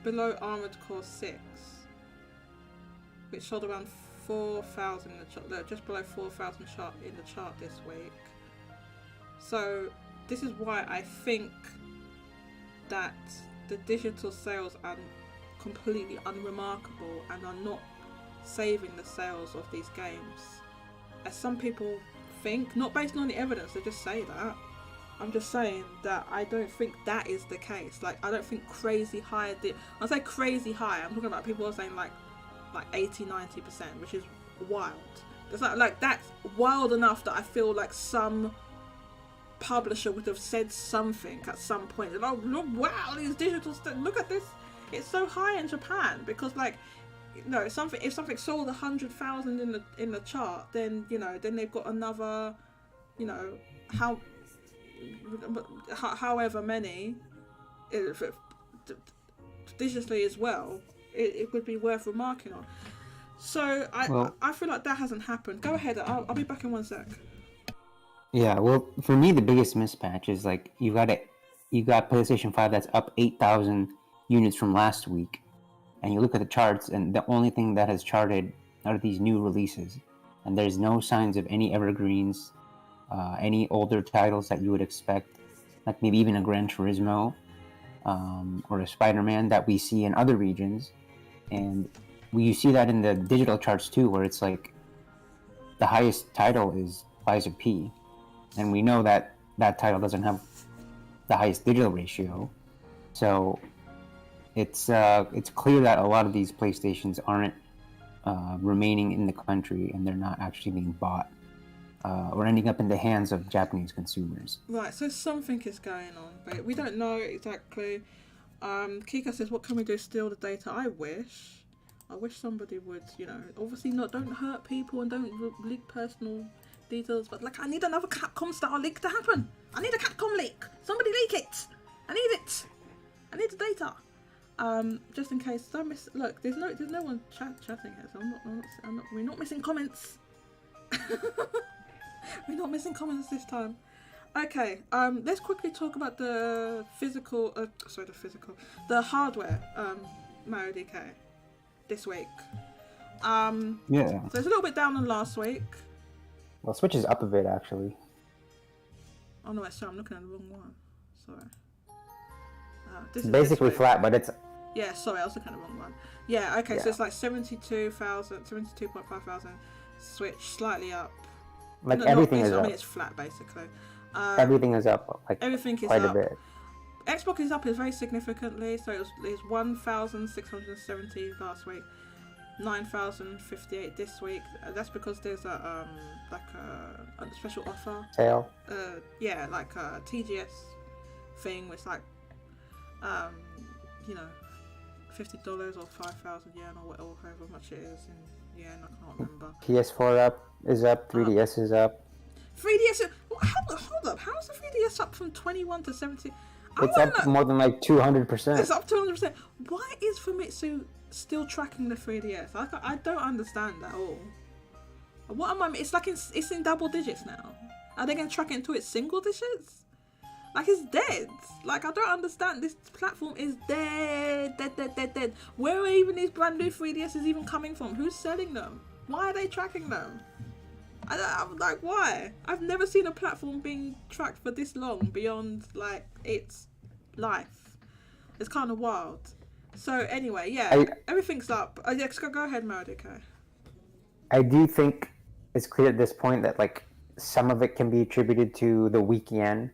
Below Armored Core 6, which sold around 4,000 in the chart, just below 4,000 in the chart this week. So this is why I think that the digital sales are completely unremarkable and are not saving the sales of these games, as some people think, not based on the evidence, they just say that. I'm just saying that I don't think that is the case. I don't think crazy high when I say crazy high, I'm talking about people are saying like 80-90%, which is wild. It's that's wild enough that I feel like some publisher would have said something at some point. Oh, look, wow, these digital look at this, it's so high in Japan, because if something sold 100,000 in the chart, then then they've got another however many digitally as well. It would be worth remarking on. So I feel like that hasn't happened. Go ahead, I'll be back in one sec. Yeah, well, for me the biggest mismatch is you got PlayStation 5 that's up 8,000 units from last week, and you look at the charts, and the only thing that has charted are these new releases, and there's no signs of any evergreens, any older titles that you would expect, like maybe even a Gran Turismo or a Spider-Man that we see in other regions. And you see that in the digital charts too, where it's like the highest title is Lies of P, and we know that that title doesn't have the highest digital ratio, so it's clear that a lot of these PlayStations aren't remaining in the country, and they're not actually being bought or ending up in the hands of Japanese consumers. Right, so something is going on, but we don't know exactly. Kika says, "What can we do? Steal the data?" I wish somebody would, obviously don't hurt people and don't leak personal details. But like, I need another Capcom style leak to happen. I need a Capcom leak. Somebody leak it. I need it. I need the data. Just in case. Don't miss. Look, there's no one chatting here, so I'm not. We're not missing comments. We're not missing comments this time. Okay, let's quickly talk about the hardware, Mario DK, this week. Yeah. So it's a little bit down than last week. Well, Switch is up a bit, actually. Oh no, sorry, I'm looking at the wrong one. Sorry. This is basically flat, but it's... Yeah, sorry, I was looking at the wrong one. Yeah, okay, so it's like 72,500 Switch, slightly up. Like everything is up. I mean, it's flat basically. Everything is up, like everything is quite up. a bit. Xbox is up very significantly, so it's 1,670 last week, 9,058 this week. That's because there's a special offer. Sale. Yeah, like a TGS thing, which like $50 or 5,000 yen or however much it is in yen. I can't remember. PS4 is up. 3DS is up. 3DS. Hold up. How is the 3DS up from 21 to 70? It's up more than like 200%. It's up 200%. Why is Famitsu still tracking the 3DS? I don't understand that at all. What am I? It's like it's in double digits now. Are they going to track it into its single digits? Like, it's dead. Like, I don't understand. This platform is dead. Where are even these brand new 3DSs even coming from? Who's selling them? Why are they tracking them? I'm like, why? I've never seen a platform being tracked for this long beyond, like, its life. It's kind of wild. So, anyway, yeah, everything's up. Yeah, go ahead, Maridika. I do think it's clear at this point that, like, some of it can be attributed to the weak yen.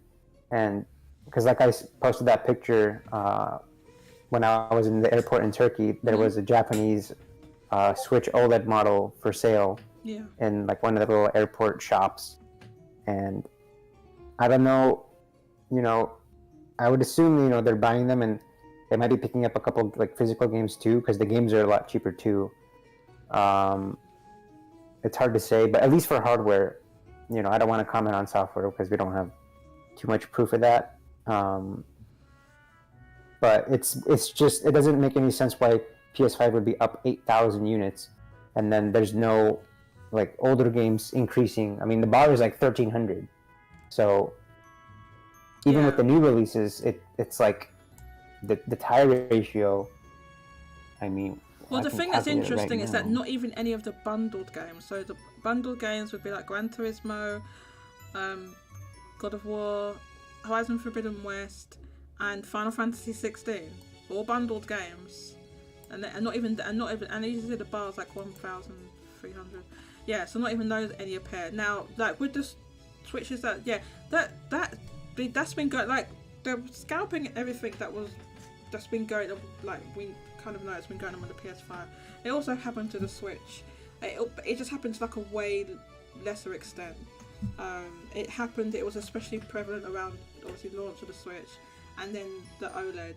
And because, like, I posted that picture when I was in the airport in Turkey, there was a Japanese Switch OLED model for sale in, like, one of the little airport shops. And I don't know, I would assume, they're buying them and they might be picking up a couple, like, physical games too, because the games are a lot cheaper too. It's hard to say, but at least for hardware, I don't want to comment on software because we don't have too much proof of that, but it's just, it doesn't make any sense why PS5 would be up 8,000 units and then there's no, like, older games increasing. I mean, the bar is like 1,300, so even with the new releases, it's like the tie ratio. I mean, well, the thing that's interesting is that not even any of the bundled games. So the bundled games would be like Gran Turismo, God of War, Horizon Forbidden West, and Final Fantasy 16, all bundled games, and usually the bar is like 1,300. Yeah, so not even those any appear now. Like with the Switches that's been going, like the scalping and everything that's been going, like we kind of know it's been going on with the PS5. It also happened to the Switch. It just happened to like a way lesser extent. It was especially prevalent around obviously the launch of the Switch and then the OLED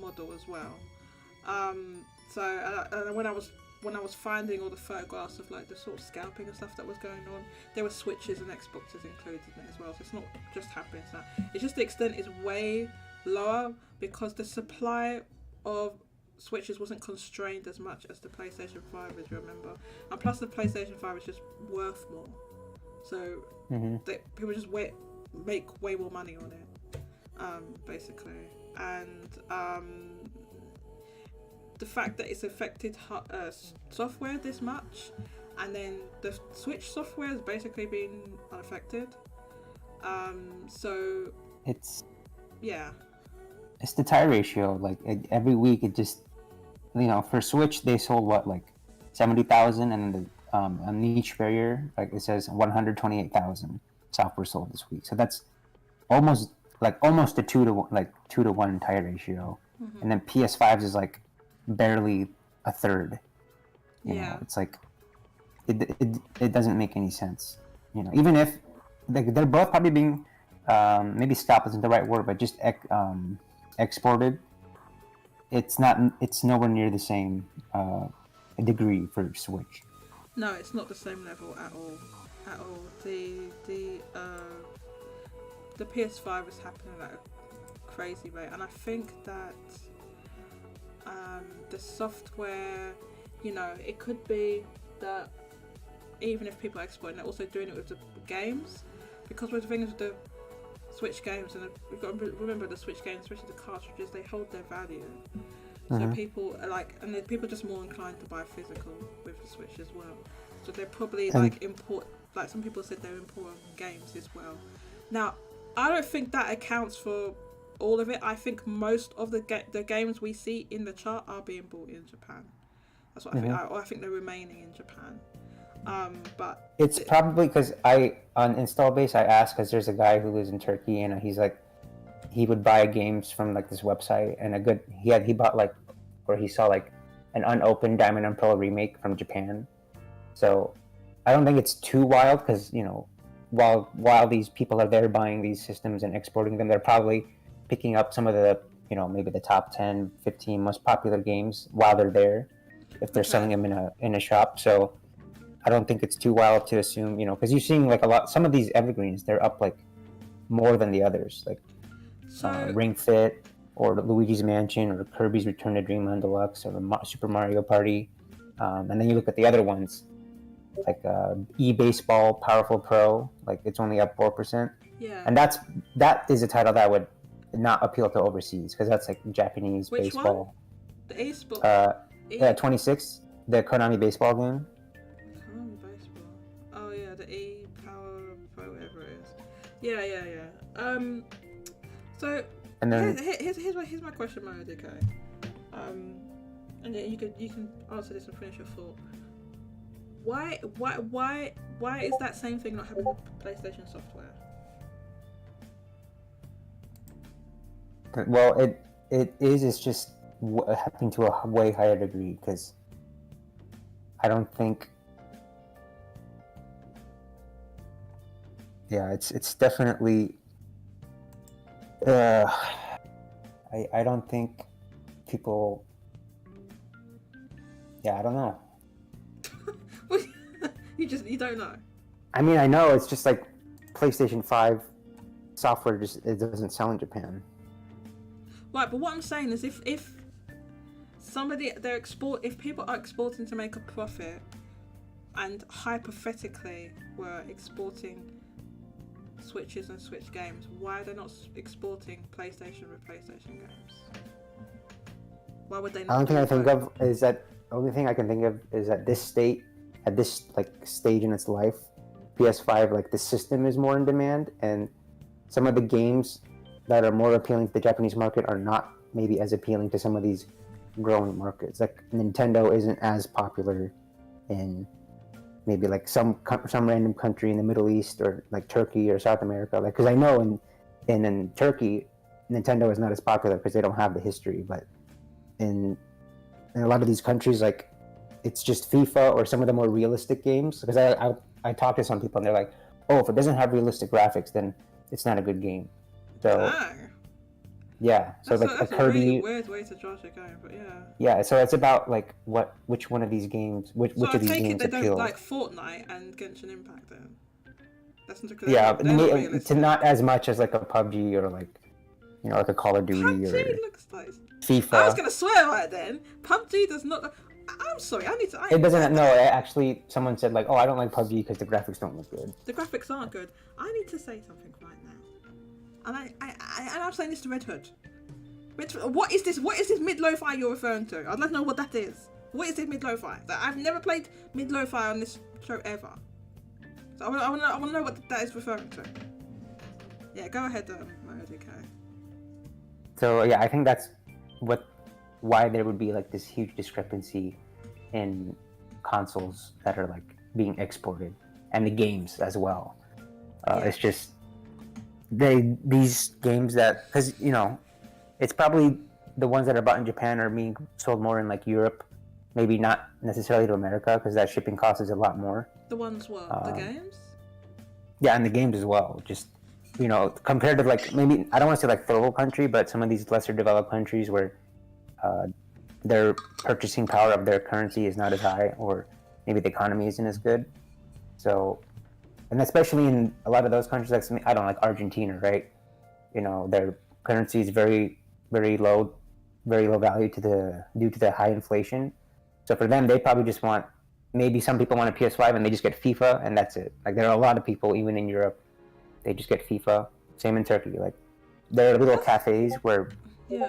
model as well. So when I was finding all the photographs of, like, the sort of scalping and stuff that was going on, there were Switches and Xboxes included in it as well. So it's not just happening. So it's just the extent is way lower because the supply of Switches wasn't constrained as much as the PlayStation 5 is, remember, and plus the PlayStation 5 is just worth more. So people just make way more money on it, basically. And the fact that it's affected software this much, and then the Switch software has basically been unaffected. So it's the tie ratio. Like, every week it just, for Switch they sold what, like 70,000, and the a niche barrier, like it says 128,000 software sold this week. So that's almost a 2 to 1 entire ratio. And then PS5s is like barely a third. You know, it's like it doesn't make any sense. Even if they're both probably being maybe stopped isn't the right word, but just exported. It's nowhere near the same degree for Switch. No, it's not the same level at all. At all. The PS5 is happening at a crazy rate, and I think that the software, it could be that even if people are exporting, they're also doing it with the games, because with the thing is with the Switch games, and we've got to remember the Switch games, especially the cartridges, they hold their value. So people are and then people are just more inclined to buy physical with the Switch as well. So they're probably some people said they're importing games as well. Now, I don't think that accounts for all of it. I think most of the games we see in the chart are being bought in Japan. That's what I think. I think they're remaining in Japan. But it's probably because on install base I asked, because there's a guy who lives in Turkey, and he's like, he would buy games from like this website, and he bought he saw like an unopened Diamond and Pearl remake from Japan. So I don't think it's too wild, because while these people are there buying these systems and exporting them, they're probably picking up some of the maybe the top 10, 15 most popular games while they're there, if they're selling them in a shop. So I don't think it's too wild to assume, because you're seeing like some of these evergreens, they're up like more than the others, like Ring Fit or Luigi's Mansion or Kirby's Return to Dreamland Deluxe or Super Mario Party, and then you look at the other ones like e-baseball Powerful Pro, like it's only up 4%. Yeah. And that is a title that would not appeal to overseas, because that's like Japanese Which baseball. One? The e-sport. 26, the Konami baseball game. Konami baseball. Oh yeah, the e-power pro, whatever it is. Yeah. So and then here's my question, Mario DK. And then you can answer this and finish your thought. Why is that same thing not happening with PlayStation software? Well, it is. It's just happening to a way higher degree, because I don't think. Yeah, it's definitely. I don't think people. Yeah, I don't know. You don't know. I mean, I know it's just like PlayStation 5 software it doesn't sell in Japan. Right, but what I'm saying is if people are exporting to make a profit, and hypothetically were exporting Switches and Switch games, why are they not exporting PlayStation with PlayStation games? Why would they not? The only thing I can think of is at this stage in its life, PS5, like the system is more in demand, and some of the games that are more appealing to the Japanese market are not maybe as appealing to some of these growing markets. Like Nintendo isn't as popular in maybe like some random country in the Middle East or like Turkey or South America. Like, because I know in Turkey, Nintendo is not as popular because they don't have the history. But in a lot of these countries, like it's just FIFA or some of the more realistic games. Because I talk to some people and they're like, oh, if it doesn't have realistic graphics, then it's not a good game. So yeah, so that's a Kirby. Really weird way to judge a game, but yeah. Yeah, so it's about like which one of these games, which of these games appeal. So I take it they don't like Fortnite and Genshin Impact then. That's not because to not as much as like a PUBG or like like a Call of Duty PUBG or looks like FIFA. I was gonna swear right then. PUBG does not. I'm sorry, It doesn't. No, actually, someone said like, oh, I don't like PUBG because the graphics don't look good. The graphics aren't good. I need to say something right now. And I'm saying this to Red Hood. What is this mid lo-fi you're referring to? I'd like to know what that is. What is this mid lo-fi? I've never played mid lo-fi on this show ever. So I want to know what that is referring to. Yeah, go ahead, Mario DK. So yeah, I think that's what why there would be like this huge discrepancy in consoles that are like being exported and the games as well. It's just these games that, because it's probably the ones that are bought in Japan are being sold more in like Europe, maybe not necessarily to America because that shipping cost is a lot more. The ones what? The games? Yeah, and the games as well. Just compared to like, maybe I don't want to say like third world country, but some of these lesser developed countries where their purchasing power of their currency is not as high, or maybe the economy isn't as good. So, and especially in a lot of those countries, like I don't know, like Argentina, right? Their currency is very, very low value due to the high inflation. So for them, they probably just want, maybe some people want a PS5 and they just get FIFA and that's it. Like there are a lot of people, even in Europe, they just get FIFA. Same in Turkey. Like there are little cafes where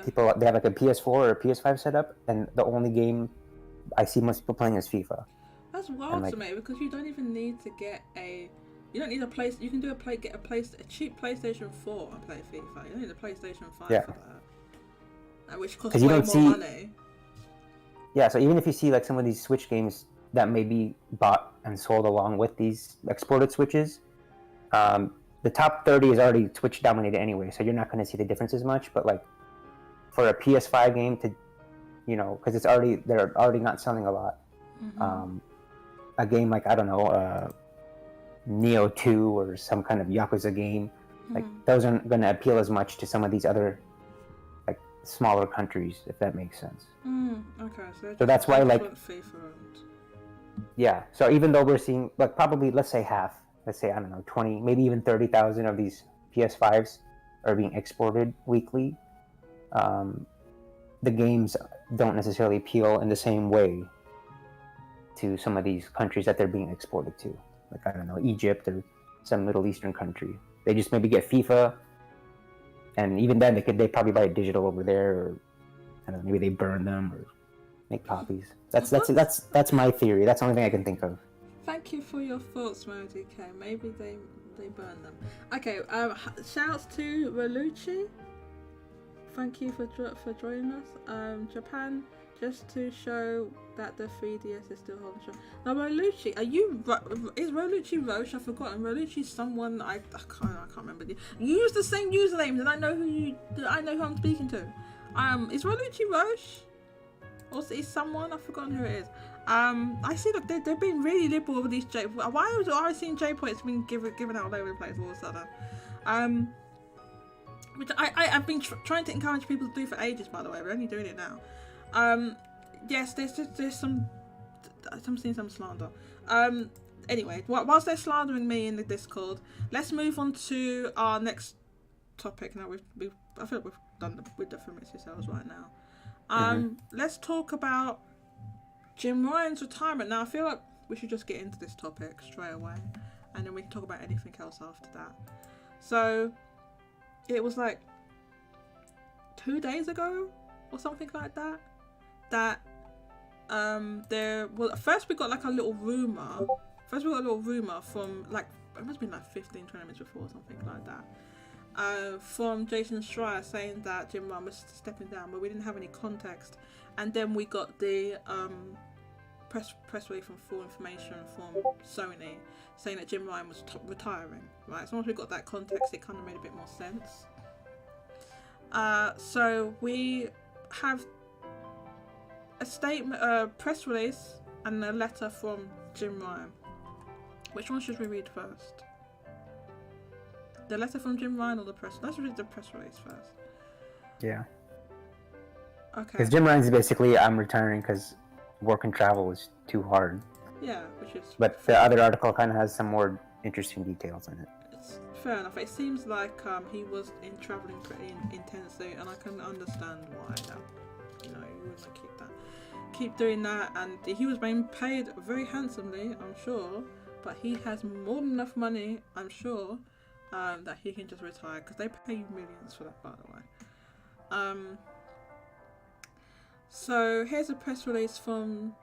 people, they have like a PS4 or a PS5 setup, and the only game I see most people playing is FIFA. That's wild to me, because you don't even need to get you don't need a place. You can get a cheap PlayStation 4 and play FIFA. You don't need a PlayStation 5 for that. Which costs way more money. Yeah, so even if you see like some of these Switch games that may be bought and sold along with these exported Switches, the top 30 is already Switch dominated anyway, so you're not going to see the differences much. But like for a PS5 game to, because they're already not selling a lot. Mm-hmm. A game like, I don't know, Neo 2 or some kind of Yakuza game, like those aren't going to appeal as much to some of these other like smaller countries, if that makes sense. Okay, so that's why like FIFA so even though we're seeing like probably, let's say half, let's say, I don't know, 20, maybe even 30,000 of these PS5s are being exported weekly, the games don't necessarily appeal in the same way to some of these countries that they're being exported to. Like, I don't know, Egypt or some Middle Eastern country. They just maybe get FIFA, and even then they probably buy it digital over there, or I don't know, maybe they burn them or make copies. That's my theory. That's the only thing I can think of. Thank you for your thoughts, Modi K. Maybe they burn them. Okay, shouts to Ralucci. Thank you for joining us. Japan, just to show that the 3DS is still holding strong. Now, Ralucci, is Ralucci Roche? I've forgotten. Ralucci's someone I can't remember. You use the same username. Did I know who I'm speaking to? Is Ralucci Roche? Or is someone? I've forgotten who it is. I see that they've been really liberal with these J. Why was I seeing J points being given out all over the place all of a sudden? Which I've been trying to encourage people to do for ages. By the way, we're only doing it now. Yes, there's some. I'm seeing some slander. Anyway, whilst they're slandering me in the Discord, let's move on to our next topic. Now I feel like we've done with the Famitsu sales right now. Let's talk about Jim Ryan's retirement. Now I feel like we should just get into this topic straight away, and then we can talk about anything else after that. So it was like 2 days ago or something like that. First we got like a little rumor. From like, it must have been like 15-20 minutes before or something like that. From Jason Schreier saying that Jim Ryan was stepping down, but we didn't have any context. And then we got the press release from Full Information from Sony saying that Jim Ryan was retiring. Right. So once we got that context, it kind of made a bit more sense. So we have a statement, a press release, and a letter from Jim Ryan. Which one should we read first? The letter from Jim Ryan or the press? Let's read the press release first. Yeah. Okay. Because Jim Ryan's basically, I'm retiring because work and travel was too hard. Yeah, which is. But the other article kind of has some more interesting details in it. It's fair enough. It seems like he was traveling pretty intensely, and I can understand why that. You wouldn't keep doing that, and he was being paid very handsomely, I'm sure. But he has more than enough money, I'm sure, that he can just retire, because they pay you millions for that, by the way. So here's a press release from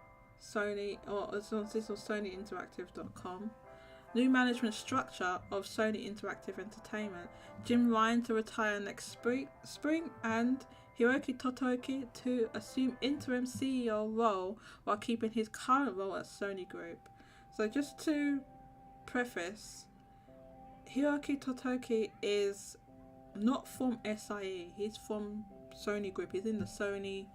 Sony, or this is on SonyInteractive.com. New management structure of Sony Interactive Entertainment. Jim Ryan to retire next spring, and Hiroki Totoki to assume interim CEO role while keeping his current role at Sony Group. So just to preface, Hiroki Totoki is not from SIE. He's from Sony Group. He's in the Sony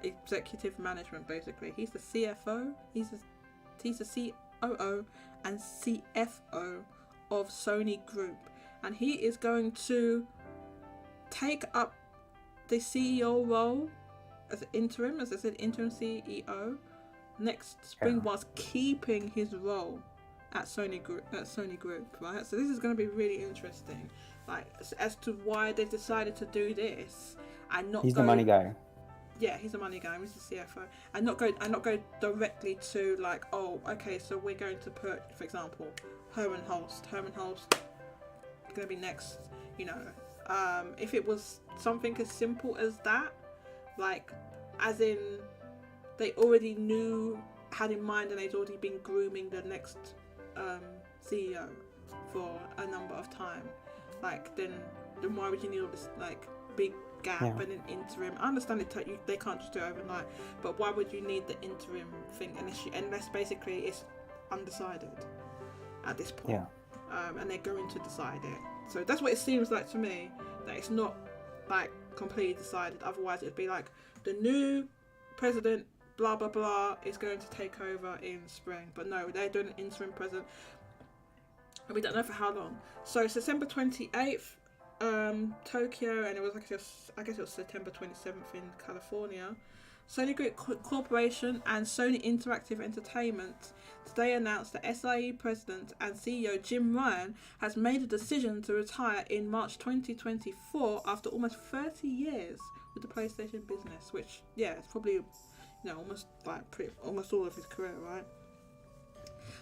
executive management, basically. He's the CFO. He's the COO and CFO of Sony Group, and he is going to take up the CEO role as interim, as I said, interim CEO next spring, whilst keeping his role at Sony Group. Right. So this is going to be really interesting, like as to why they've decided to do this and not. He's the money guy. Yeah, he's a money guy. He's the CFO, and not go directly to like, oh, okay, so we're going to put, for example, Herman Holst. Herman Holst is going to be next. You know, if it was something as simple as that, like, as in they already had in mind, and they'd already been grooming the next CEO for a number of time. Like, then why would you need all this like big gap and an interim? I understand they can't just do it overnight, but why would you need the interim thing unless basically it's undecided at this point? And they're going to decide it. So that's what it seems like to me, that it's not like completely decided. Otherwise it'd be like the new president blah blah blah is going to take over in spring, but no, they're doing an interim president, and we don't know for how long. So September 28th, Tokyo, and it was I guess it was September 27th in California. Sony Group Corporation and Sony Interactive Entertainment today announced that SIE President and CEO Jim Ryan has made a decision to retire in March 2024 after almost 30 years with the PlayStation business, which it's probably almost all of his career, right?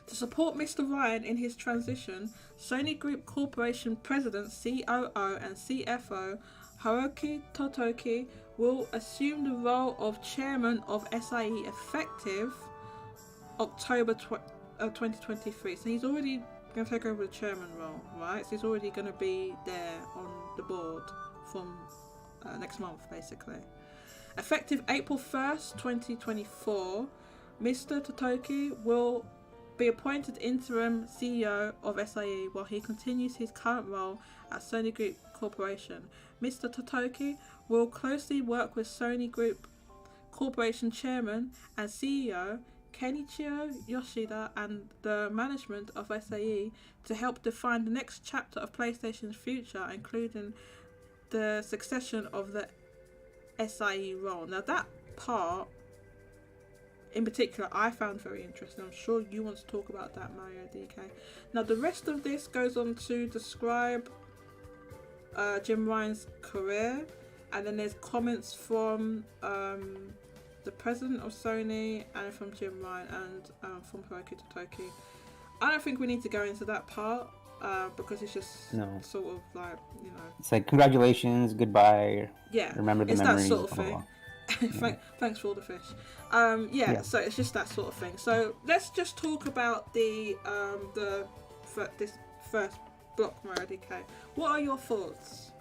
To support Mr. Ryan in his transition, Sony Group Corporation President, COO and CFO Hiroki Totoki will assume the role of Chairman of SIE effective October 2023. So he's already going to take over the Chairman role, right? So he's already going to be there on the board from next month, basically. Effective April 1st, 2024, Mr. Totoki will be appointed interim CEO of SIE while he continues his current role at Sony Group Corporation. Mr. Totoki will closely work with Sony Group Corporation Chairman and CEO Kenichiro Yoshida and the management of SIE to help define the next chapter of PlayStation's future, including the succession of the SIE role. Now that part in particular I found very interesting. I'm sure you want to talk about that, Mario DK. Now the rest of this goes on to describe Jim Ryan's career, and then there's comments from the president of Sony and from Jim Ryan and from Hiroki Totoki. I don't think we need to go into that part because it's just sort of like, it's like congratulations, goodbye, remember the it's memories, that sort of thing. Thanks for all the fish. So it's just that sort of thing. So let's just talk about this first block, Mario DK. What are your thoughts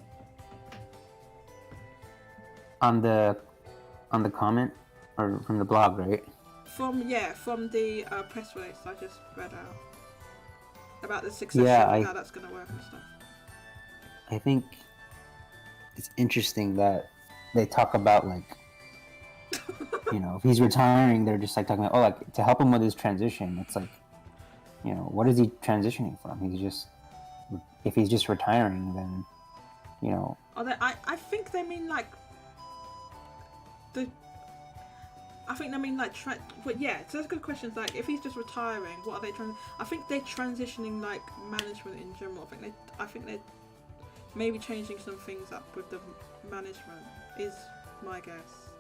on the comment or from the blog, right? From the press release I just read out about the succession and how that's going to work and stuff. I think it's interesting that they talk about like if he's retiring, they're just like talking about like to help him with his transition. It's like, what is he transitioning from? If he's just retiring, then I think they mean like but yeah, so that's good questions. Like, if he's just retiring, what are they trying? I think they're transitioning like management in general. I think they're maybe changing some things up with the management. Is my guess.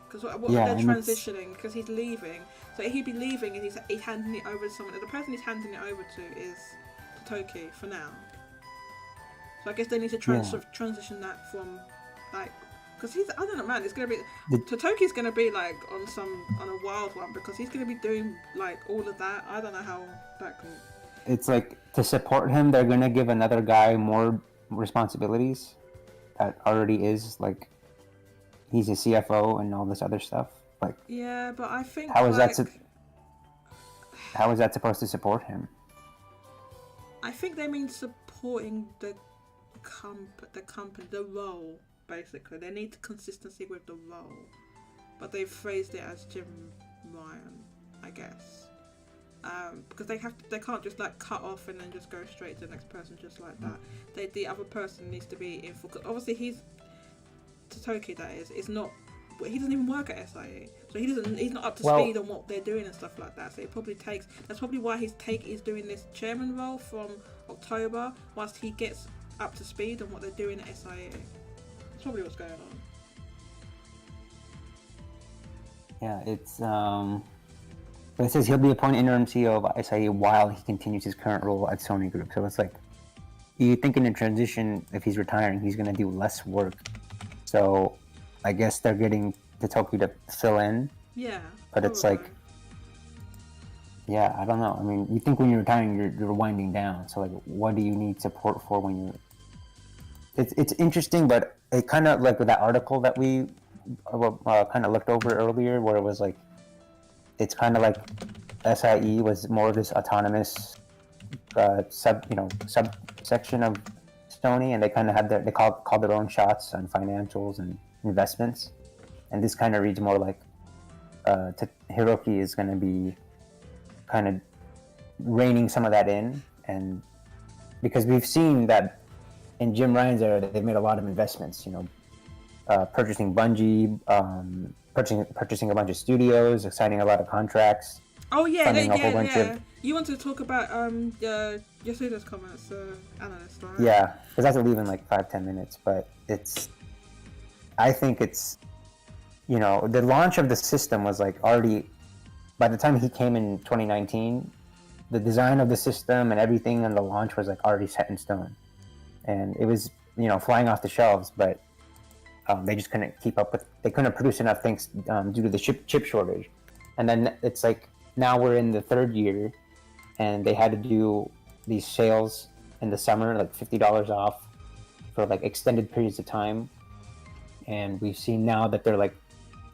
Because they're transitioning because he's leaving, so he'd be leaving and he's handing it over to someone. And the person he's handing it over to is Totoki for now. So I guess they need to transition that from like. Because I don't know, man. It's gonna be Totoki's gonna be like on a wild one because he's gonna be doing like all of that. I don't know how that can. It's like to support him, they're gonna give another guy more responsibilities. that already is like he's a CFO and all this other stuff. Like, yeah, but I think how is like, how is that supposed to support him? I think they mean supporting the company, the role. Basically, they need consistency with the role, but they've phrased it as Jim Ryan, I guess. Because they can't just like cut off and then just go straight to the next person just like that. The other person needs to be in full. Obviously, Totoki, that is not. He doesn't even work at SIE, so he's not up to speed on what they're doing and stuff like that. So it probably takes. That's probably why he's doing this chairman role from October, whilst he gets up to speed on what they're doing at SIE. That's probably what's going on. Yeah, it's but it says he'll be appointed interim CEO of SIE while he continues his current role at Sony Group. So it's like, you think in a transition, if he's retiring, he's going to do less work. So I guess they're getting Totoki to fill in. Yeah. But probably. It's like, yeah, I don't know. I mean, you think when you're retiring, you're winding down. So like, what do you need support for when you're... It's interesting, but it kind of like with that article that we kind of looked over earlier, where it was like, it's kind of like SIE was more of this autonomous subsection of Sony, and they kind of had they called their own shots on financials and investments, and this kind of reads more like Hiroki is going to be kind of reining some of that in, and because we've seen that in Jim Ryan's era, they've made a lot of investments, purchasing Bungie, purchasing a bunch of studios, signing a lot of contracts. Oh yeah, You want to talk about Yasuda's comments, analyst, right? Yeah, because that's to leave in like 5-10 minutes. But I think it's, the launch of the system was like already, by the time he came in 2019, the design of the system and everything on the launch was like already set in stone, and it was flying off the shelves, but. They just couldn't keep up with. They couldn't produce enough things due to the chip shortage, and then it's like now we're in the third year, and they had to do these sales in the summer, like $50 off for like extended periods of time, and we've seen now that they're like,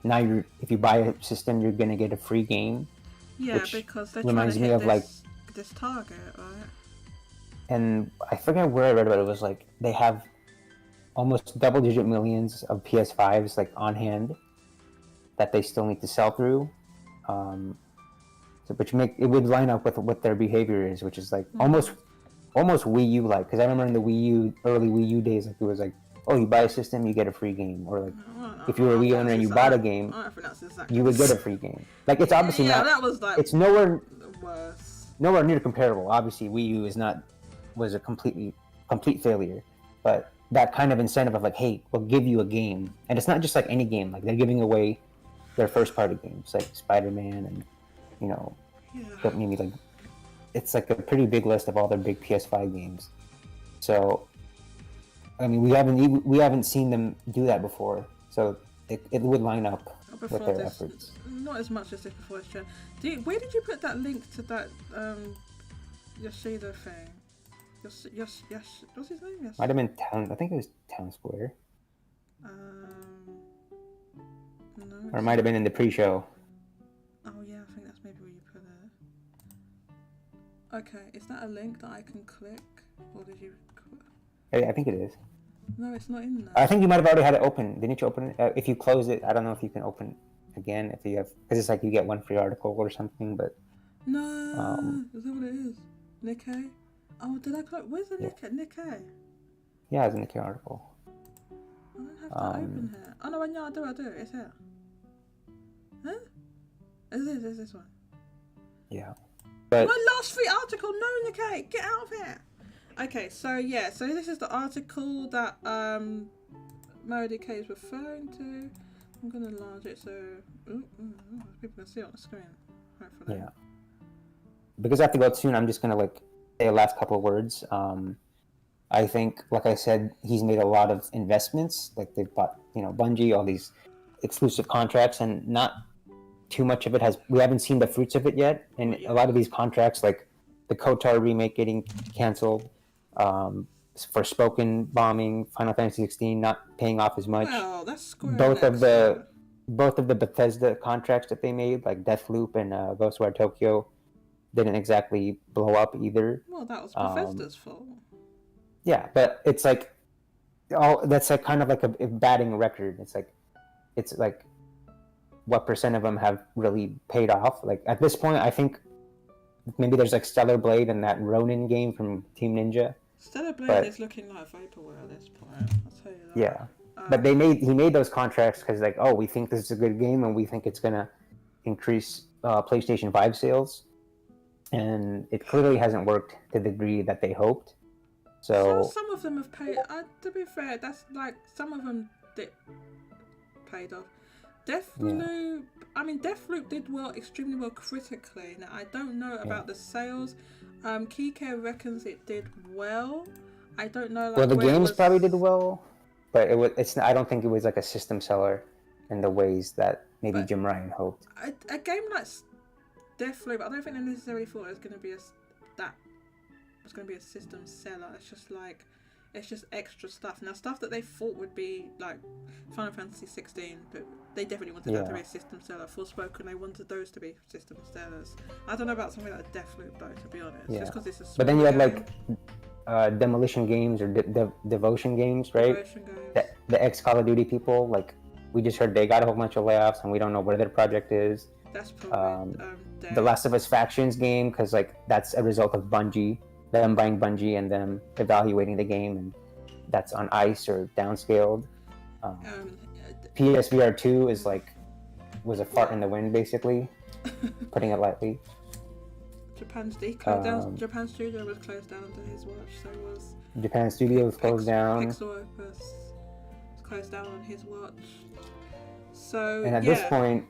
now if you buy a system, you're gonna get a free game. Yeah, because they're trying to hit this target, right? And I forget where I read about it. It was like they have almost double-digit millions of PS5s like on hand that they still need to sell through, which it would line up with what their behavior is, which is like almost Wii U like. Because I remember in the early Wii U days, like it was like, oh, you buy a system, you get a free game, or like if you were a Wii owner and you bought a game, you would get a free game. Like it's obviously not. That was like it's nowhere near comparable. Obviously, Wii U was a complete failure, but that kind of incentive of like, hey, we'll give you a game, and it's not just like any game. Like they're giving away their first-party games, like Spider-Man, and maybe like it's like a pretty big list of all their big PS5 games. So, I mean, we haven't seen them do that before, so it would line up with their efforts. Not as much as this before. Where did you put that link to that Yoshida thing? Yes. What's his name? Yes. Might have been Town. I think it was Town Square. No. Or it might have been in the pre-show. Oh yeah, I think that's maybe where you put it. Okay, is that a link that I can click, or did you? I think it is. No, it's not in there. I think you might have already had it open. Didn't you open it? If you close it, I don't know if you can open it again. If you have, because it's like you get one free article or something. But no, is that what it is? Nikkei. Oh, did I click? Where's the Nikkei? Yeah, it's a Nikkei article. I don't have that open here. Oh no, I do. It's here. Huh? Is this one? Yeah. But my last free article, no Nikkei, get out of here. Okay, so this is the article that Modi K is referring to. I'm gonna enlarge it so people can see it on the screen. Hopefully. Yeah. Because I have to go soon, I'm just gonna say the last couple of words. I think, like I said, he's made a lot of investments. Like they've bought, Bungie, all these exclusive contracts, and not too much of it we haven't seen the fruits of it yet. And a lot of these contracts, like the KOTOR remake getting canceled, Forspoken bombing, Final Fantasy 16 not paying off as much. Well, that's Square both Enix, of the both of the Bethesda contracts that they made, like Deathloop and Ghostwire Tokyo, didn't exactly blow up either. Well, that was Bethesda's fault. Yeah, but it's like that's like kind of like a batting record. It's like what percent of them have really paid off? Like at this point, I think maybe there's like Stellar Blade and that Ronin game from Team Ninja. Stellar Blade is looking like vaporware at this point. I'll tell you that. Yeah, but he made those contracts because like, oh, we think this is a good game and we think it's gonna increase PlayStation 5 sales, and it clearly hasn't worked to the degree that they hoped. So some of them have paid. To be fair, that's like some of them paid off. Deathloop. I mean, Deathloop did extremely well critically. Now I don't know about the sales. Kike reckons it did well. I don't know. Like, well, the games probably did well, but it's. I don't think it was like a system seller in the ways that maybe Jim Ryan hoped. A game like Deathloop, I don't think they necessarily thought it was going to be a system seller. It's just extra stuff. Now, stuff that they thought would be like Final Fantasy 16, but they definitely wanted that to be a system seller. Forspoken, they wanted those to be system sellers. I don't know about something like Deathloop though, to be honest. Yeah. Just because it's a small but then you had game. like Demolition Games or Devotion Games, right? Devotion Games. The ex Call of Duty people, like we just heard they got a whole bunch of layoffs and we don't know where their project is. That's probably the Last of Us Factions game, because like that's a result of Bungie. Them buying Bungie and them evaluating the game, and that's on ice or downscaled. PSVR 2 was a fart in the wind, basically, putting it lightly. Japan Studio was closed down under his watch, so was Japan Studio was closed down. Pixel Opus was closed down on his watch. So and at this point,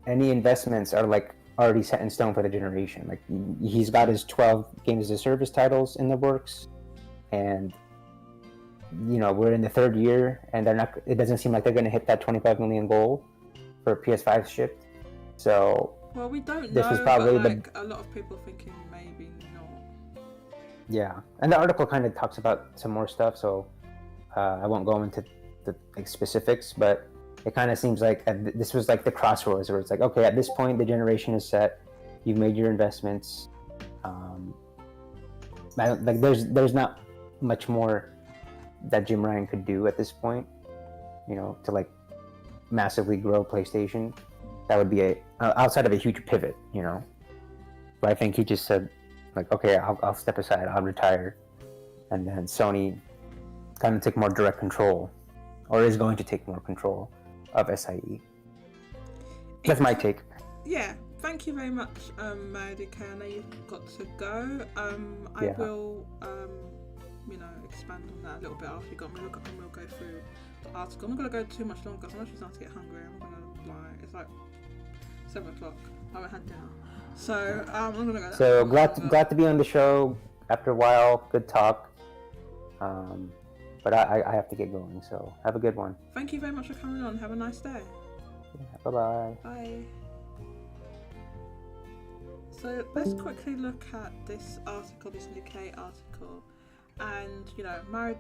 any investments are like already set in stone for the generation. Like he's got his 12 games as a service titles in the works, and we're in the third year, and it doesn't seem like they're going to hit that 25 million goal for PS5 shipped. So we don't this know, was probably but a lot of people thinking maybe not. Yeah, and the article kind of talks about some more stuff, so I won't go into the specifics, but it kind of seems like this was like the crossroads where it's like, okay, at this point the generation is set, you've made your investments. There's not much more that Jim Ryan could do at this point, to like massively grow PlayStation. That would be outside of a huge pivot, But I think he just said, like, okay, I'll step aside, I'll retire, and then Sony kind of took more direct control, or is going to take more control of SIE. That's my take. Yeah, thank you very much, Maudike. I know you've got to go. I will, expand on that a little bit after you got me. We'll go through the article. I'm not going to go too much longer because I'm actually starting to get hungry. I'm going to it's like 7 o'clock. I haven't had dinner. So, I'm going to go. So, glad to be on the show after a while. Good talk. But I have to get going, so have a good one. Thank you very much for coming on. Have a nice day. Yeah, bye-bye. Bye. So let's quickly look at this article, this Nikkei article. And, Mario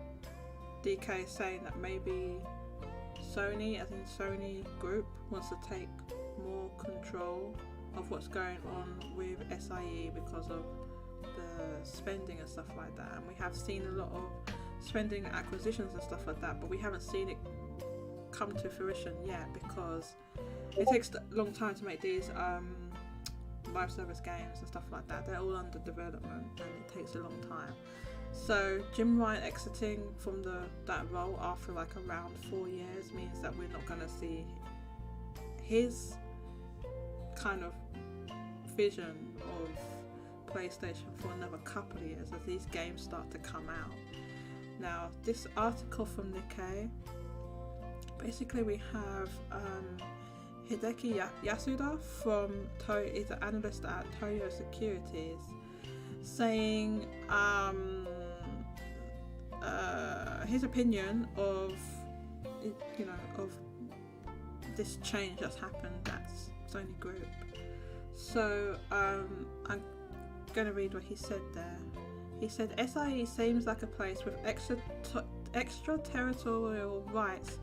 DK is saying that maybe Sony, as in Sony Group, wants to take more control of what's going on with SIE because of the spending and stuff like that. And we have seen a lot of spending acquisitions and stuff like that, but we haven't seen it come to fruition yet because it takes a long time to make these live service games and stuff like that. They're all under development and it takes a long time. So Jim Ryan exiting from that role after like around 4 years means that we're not going to see his kind of vision of PlayStation for another couple of years as these games start to come out. Now, this article from Nikkei, basically we have Hideki Yasuda is an analyst at Toyo Securities, saying his opinion of this change that's happened at Sony Group. So I'm going to read what he said there. He said SIE seems like a place with extraterritorial rights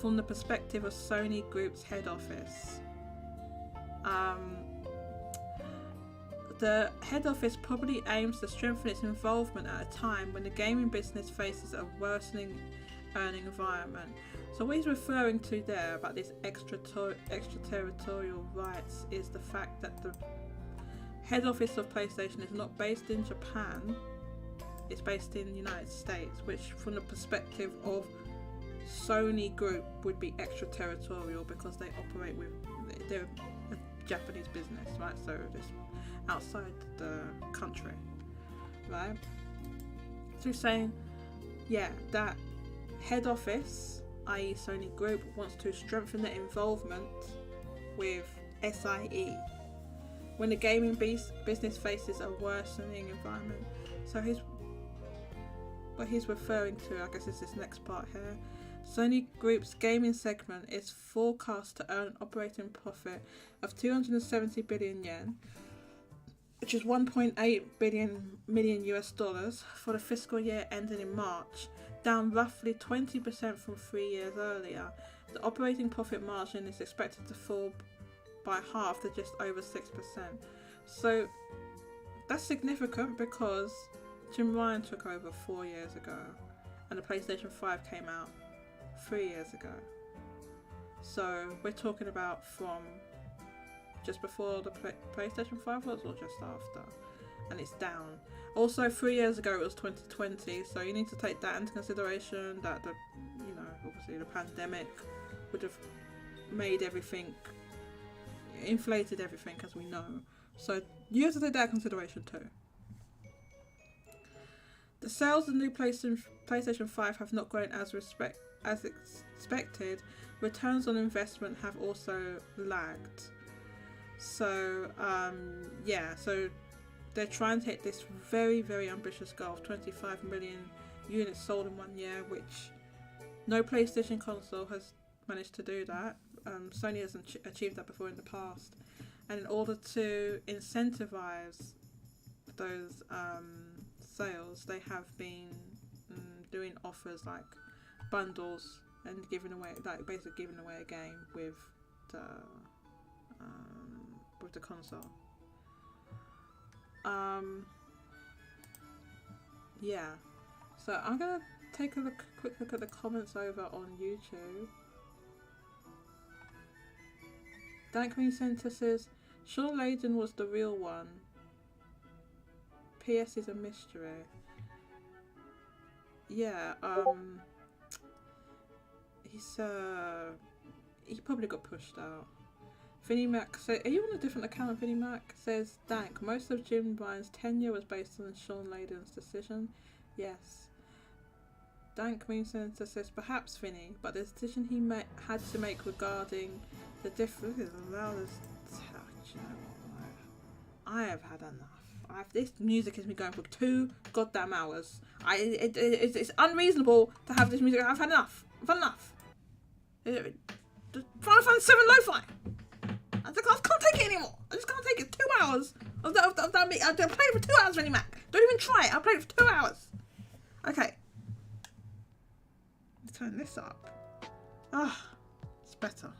from the perspective of Sony Group's head office. The head office probably aims to strengthen its involvement at a time when the gaming business faces a worsening earning environment. So what he's referring to there about this extraterritorial rights is the fact that the head office of PlayStation is not based in Japan, it's based in the United States, which from the perspective of Sony Group would be extraterritorial because they operate with, they're a Japanese business, right? So it's outside the country, right? So he's saying, yeah, that head office, i.e. Sony Group, wants to strengthen their involvement with SIE when the gaming business faces a worsening environment. So what he's referring to, I guess, is this next part here. Sony Group's gaming segment is forecast to earn an operating profit of 270 billion yen, which is 1.8 million US dollars for the fiscal year ending in March, down roughly 20% from 3 years earlier. The operating profit margin is expected to fall by half to just over 6%. So that's significant because Jim Ryan took over 4 years ago and the PlayStation 5 came out 3 years ago. So we're talking about from just before the PlayStation 5 was or just after, and it's down. Also 3 years ago it was 2020, so you need to take that into consideration, that the, you know, obviously the pandemic would have made everything, inflated everything, as we know. So you have to take that into consideration too. The sales of the new PlayStation 5 have not grown as expected. Returns on investment have also lagged. So so they're trying to hit this very, very ambitious goal of 25 million units sold in 1 year, which no PlayStation console has managed to do that. Sony hasn't achieved that before in the past. And in order to incentivize those sales, they have been doing offers like bundles and giving away, like basically giving away a game with the console. Yeah. So I'm gonna take a quick look at the comments over on YouTube. Dankman Center says Sean Layden was the real one. PS is a mystery. Yeah, he probably got pushed out. Vinnie Mac says, are you on a different account? Vinnie Mac says, Dank, most of Jim Ryan's tenure was based on Sean Layden's decision. Yes. Dank Mean Senator says, perhaps Vinnie, but the decision he had to make regarding the difference is loud as touch. I have had enough. This music has been going for 2 goddamn hours. It's unreasonable to have this music. I've had enough. I've had enough. Final Fantasy 7 Lo-Fi. I can't take it anymore. I just can't take it. 2 hours of that. I played it for 2 hours, Vinnie Mac. Don't even try it. I played it for 2 hours. Okay. Let's turn this up. It's better.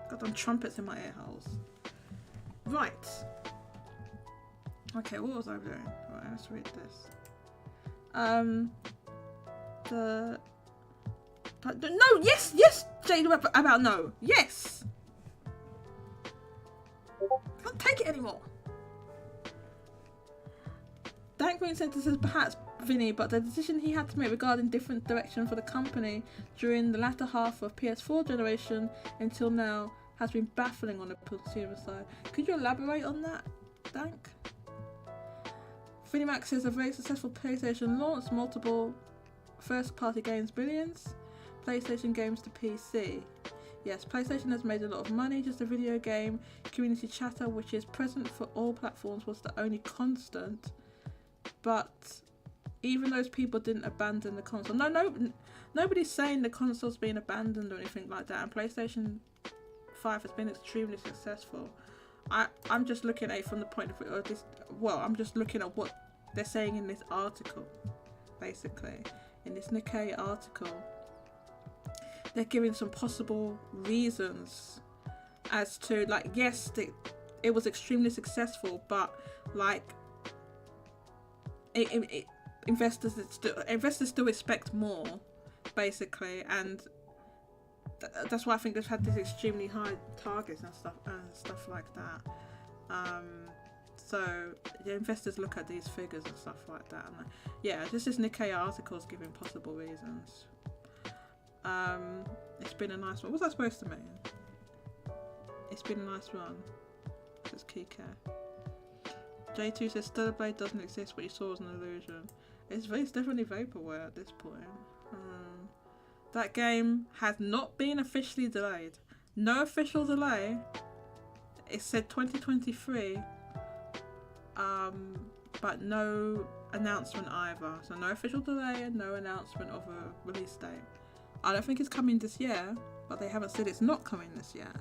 Got them trumpets in my ear holes. Right. Okay, what was I doing? Right, let's read this. No, yes, Jade, about no. Yes. I can't take it anymore. Dank Green Center says perhaps Vinny, but the decision he had to make regarding different direction for the company during the latter half of PS4 generation until now has been baffling on the consumer side. Could you elaborate on that, Dank? Vinny Max says a very successful PlayStation launch, multiple first-party games, billions. PlayStation games to PC. Yes, PlayStation has made a lot of money, just a video game. Community chatter, which is present for all platforms, was the only constant. But even those people didn't abandon the console. Nobody's saying the console's been abandoned or anything like that. And PlayStation 5 has been extremely successful. I'm just looking at it from the point of view of this. Well, I'm just looking at what they're saying in this article, basically, in this Nikkei article, they're giving some possible reasons as to, like, yes, it was extremely successful, but like investors still expect more, basically, and that's why I think they've had these extremely high targets and stuff like that. So the investors look at these figures and stuff like that, and yeah, just this Nikkei article is giving possible reasons. It's been a nice one. What was I supposed to mean? It's been a nice run. Says Kike. J2 says Stellar Blade doesn't exist, what you saw was an illusion. It's definitely vaporware at this point. That game has not been officially delayed. No official delay. It said 2023. But no announcement either. So no official delay and no announcement of a release date. I don't think it's coming this year, but they haven't said it's not coming this year.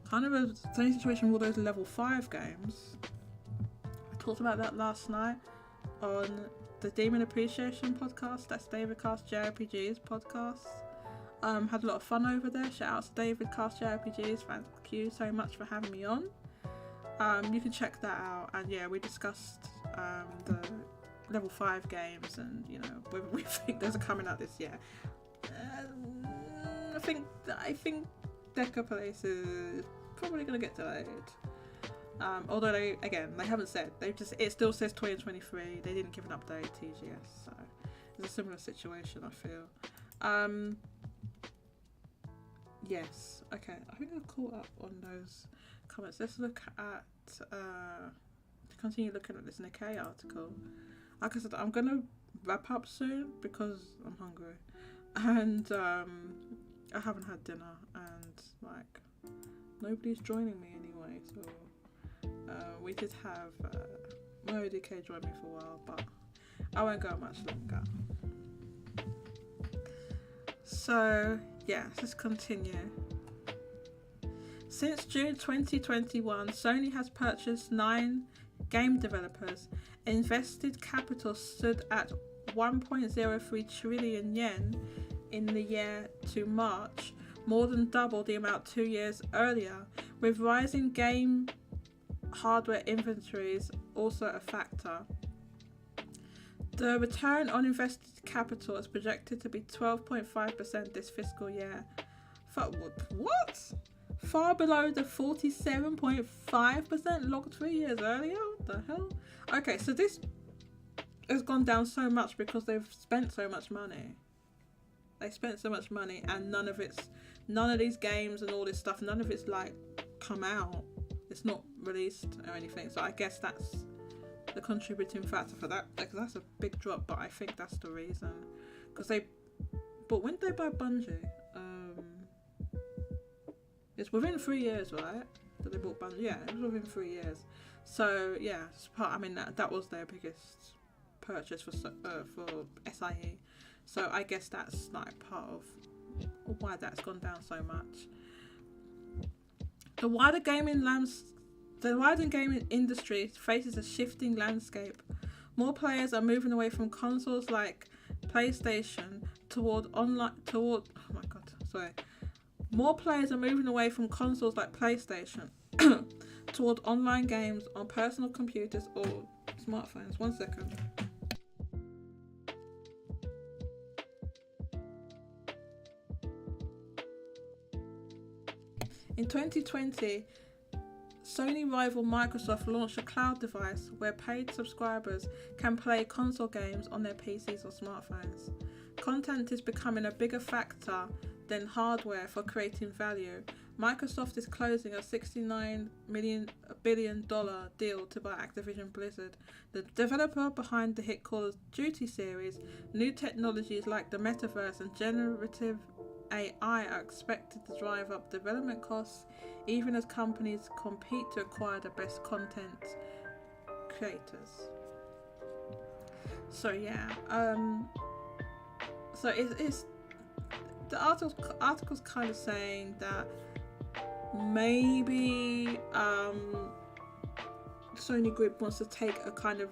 Kind of a same situation with all those level 5 games. I talked about that last night on the Demon Appreciation podcast. That's David Cast JRPG's podcast. Had a lot of fun over there. Shout out to David Cast JRPGs. Thank you so much for having me on. You can check that out, and yeah, we discussed the level 5 games, and you know, whether we think those are coming out this year. I think Deca Police is probably going to get delayed. Although they haven't said. It still says 2023. They didn't give an update TGS, so it's a similar situation, I feel. Yes. Okay. I think I've caught up on those comments. Let's look at continue looking at this Nikkei article. Like I said, I'm gonna wrap up soon because I'm hungry, and I haven't had dinner, and like nobody's joining me anyway. So we did have MoDK join me for a while, but I won't go much longer. So yeah, let's continue. Since June 2021, Sony has purchased 9 game developers. Invested capital stood at 1.03 trillion yen in the year to March, more than double the amount 2 years earlier, with rising game hardware inventories also a factor. The return on invested capital is projected to be 12.5% this fiscal year. What? Far below the 47.5% logged 3 years earlier? What the hell? Okay, so this has gone down so much because they've spent so much money. They spent so much money, and none of these games and all this stuff, none of it's like come out. It's not released or anything. So I guess that's the contributing factor for that, because that's a big drop. But I think that's the reason. But when did they buy Bungie? It's within 3 years, right? That they bought Bungie. Yeah, it was within 3 years. So yeah, that was their biggest purchase for SIE. So I guess that's like part of why that's gone down so much. The wider gaming industry faces a shifting landscape. More players are moving away from consoles like PlayStation More players are moving away from consoles like PlayStation toward online games on personal computers or smartphones. 1 second. In 2020, Sony rival Microsoft launched a cloud device where paid subscribers can play console games on their PCs or smartphones. Content is becoming a bigger factor than hardware for creating value. Microsoft is closing a $69 billion deal to buy Activision Blizzard, the developer behind the hit Call of Duty series. New technologies like the metaverse and generative AI are expected to drive up development costs, even as companies compete to acquire the best content creators. So yeah, so it's the article's kind of saying that maybe Sony Group wants to take a kind of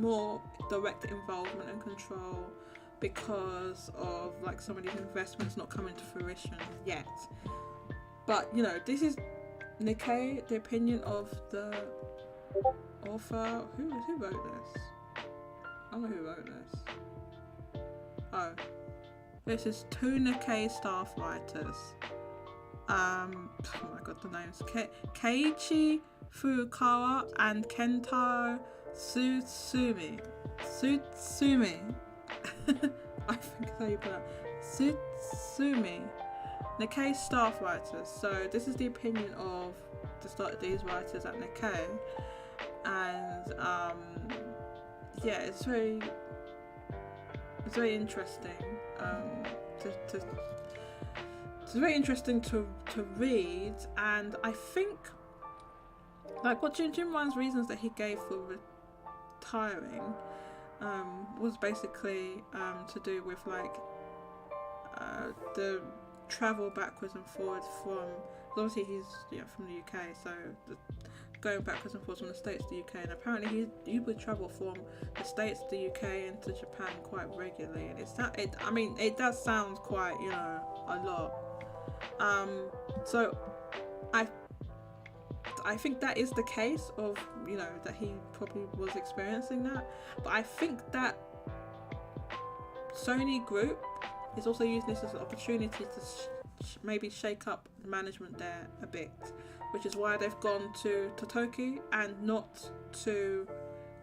more direct involvement and control because of like some of these investments not coming to fruition yet. But you know, this is Nikkei, the opinion of the author. Who wrote this? I don't know who wrote this. Oh, this is two Nikkei staff writers. Oh my god, the names. Keiichi Furukawa and Kento Tsutsumi. I think that's how you put it. Tsutsumi. Nikkei staff writers. So this is the opinion of these writers at Nikkei, and yeah, it's very interesting. It's very interesting to read, and I think like what Jim Ryan's reasons that he gave for retiring was basically to do with like the travel backwards and forwards from, obviously he's from the UK, so going backwards and forwards from the States to the UK, and apparently he would travel from the States to the UK and to Japan quite regularly, and it does sound quite, you know, a lot. So I think that is the case of, you know, that he probably was experiencing that, but I think that Sony Group is also using this as an opportunity to maybe shake up management there a bit, which is why they've gone to Totoki and not to,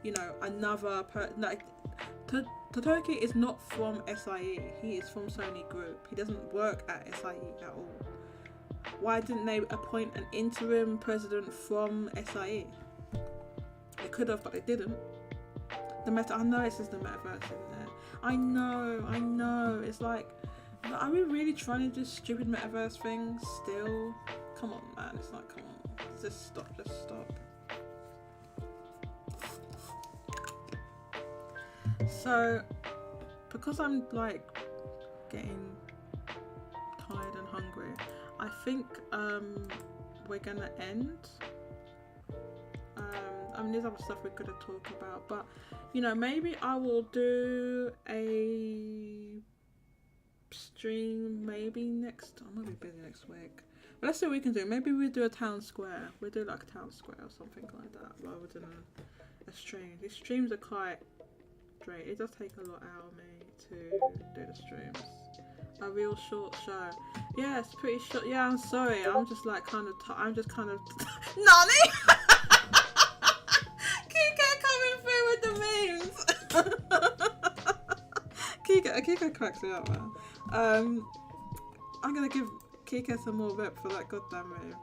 you know, another Totoki is not from SIE, he is from Sony Group, he doesn't work at SIE at all. Why didn't they appoint an interim president from SIE? They could have, but they didn't. I know it says the metaverse in there. I know. It's like, are we really trying to do stupid metaverse things still? Come on, man. It's like, come on. Just stop. So, because I'm like getting tired and hungry, I think we're gonna end. There's other stuff we could have talked about, but you know, maybe I will do a stream maybe next. I'm gonna be busy next week, but let's see what we can do. Maybe we'll do a town square. We'll do like a town square or something like that, rather than a stream. These streams are quite great. It does take a lot out of me to do the streams. A real short show. Yeah, it's pretty short. Yeah, I'm sorry. I'm just like kind of Nani? Kika coming through with the memes. Kika cracks me up, man. I'm gonna give Kika some more rep for that goddamn meme.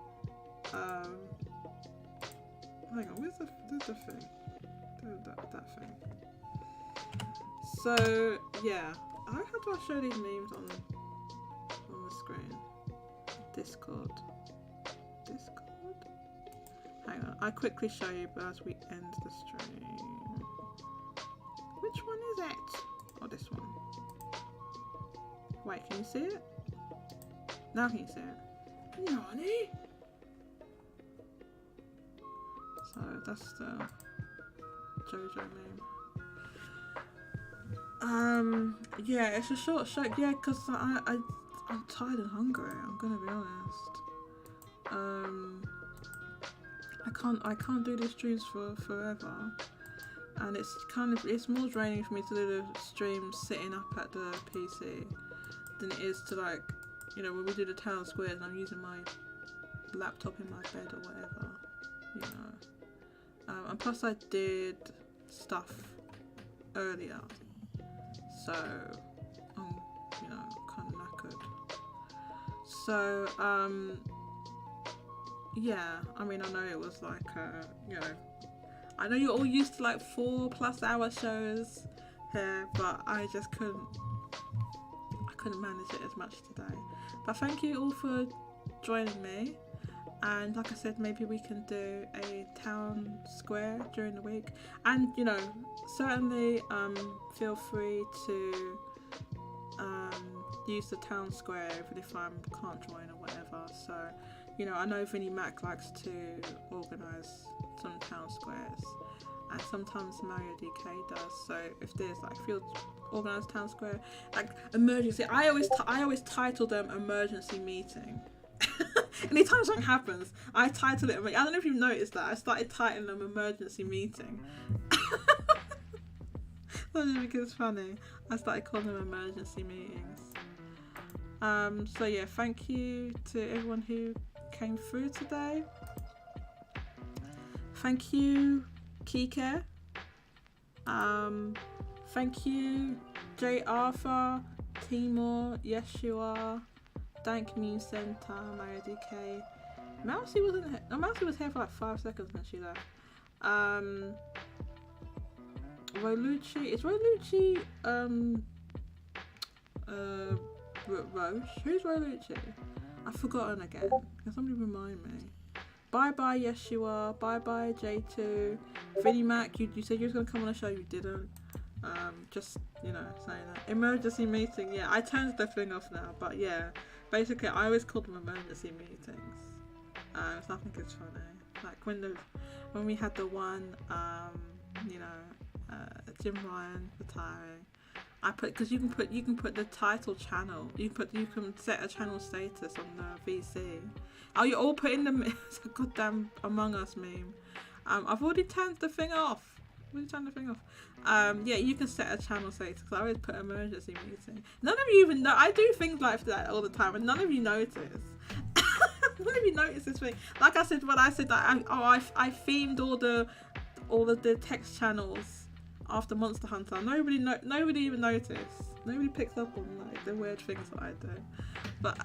Hang on, where's the thing? That thing. So yeah. How do I show these memes on the screen? Discord. Hang on, I'll quickly show you as we end the stream. Which one is it? Oh, this one. Wait, can you see it? Now can you see it? Nani? So that's the JoJo meme. Yeah, it's a short show. Yeah, because I'm tired and hungry. I'm gonna be honest. I can't do the streams for forever, and it's more draining for me to do the streams sitting up at the PC than it is to, like, you know, when we do the town squares and I'm using my laptop in my bed or whatever, you know. And plus I did stuff earlier. So, I'm, you know, kind of knackered. So, yeah, I mean, I know it was like, you know, I know you're all used to like 4+ hour shows here, but I just couldn't manage it as much today. But thank you all for joining me. And like I said, maybe we can do a town square during the week. And, you know, certainly feel free to use the town square even if I can't join or whatever. So, you know, I know Vinnie Mac likes to organise some town squares. and sometimes Mario DK does. So if there's like field organized town square, like emergency, I always title them emergency meeting. Anytime something happens, I title it. I don't know if you've noticed that I started titling them emergency meeting. That's just because it's funny. I started calling them emergency meetings. So yeah, thank you to everyone who came through today. Thank you, Kike. Thank you, J. Arthur, Timur, Yeshua, Dank Meme Center, Mario DK. Mousy wasn't here. No, Mousy was here for like 5 seconds when she left. Rolucci. Is Rolucci Roche? Who's Rolucci? I've forgotten again. Can somebody remind me? Bye bye Yeshua. Bye bye J2. Vinnie Mac, you said you were gonna come on the show, you didn't. Just, you know, saying that. Emergency meeting, yeah, I turned the thing off now, but yeah. Basically I always called them emergency meetings. So I think it's funny. Like when we had the one you know, Jim Ryan retiring. I put, because you can put the title channel. You can set a channel status on the VC. Oh, you're all putting them. It's a goddamn Among Us meme. I've already turned the thing off. Yeah, you can set a channel status. Because I always put emergency meeting. None of you even know. I do things like that all the time, and none of you notice. None of you notice this thing. Like I said when I said that, I themed all the text channels after Monster Hunter. Nobody even noticed. Nobody picks up on like the weird things that I do. But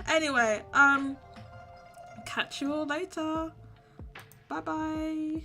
anyway, catch you all later. Bye bye.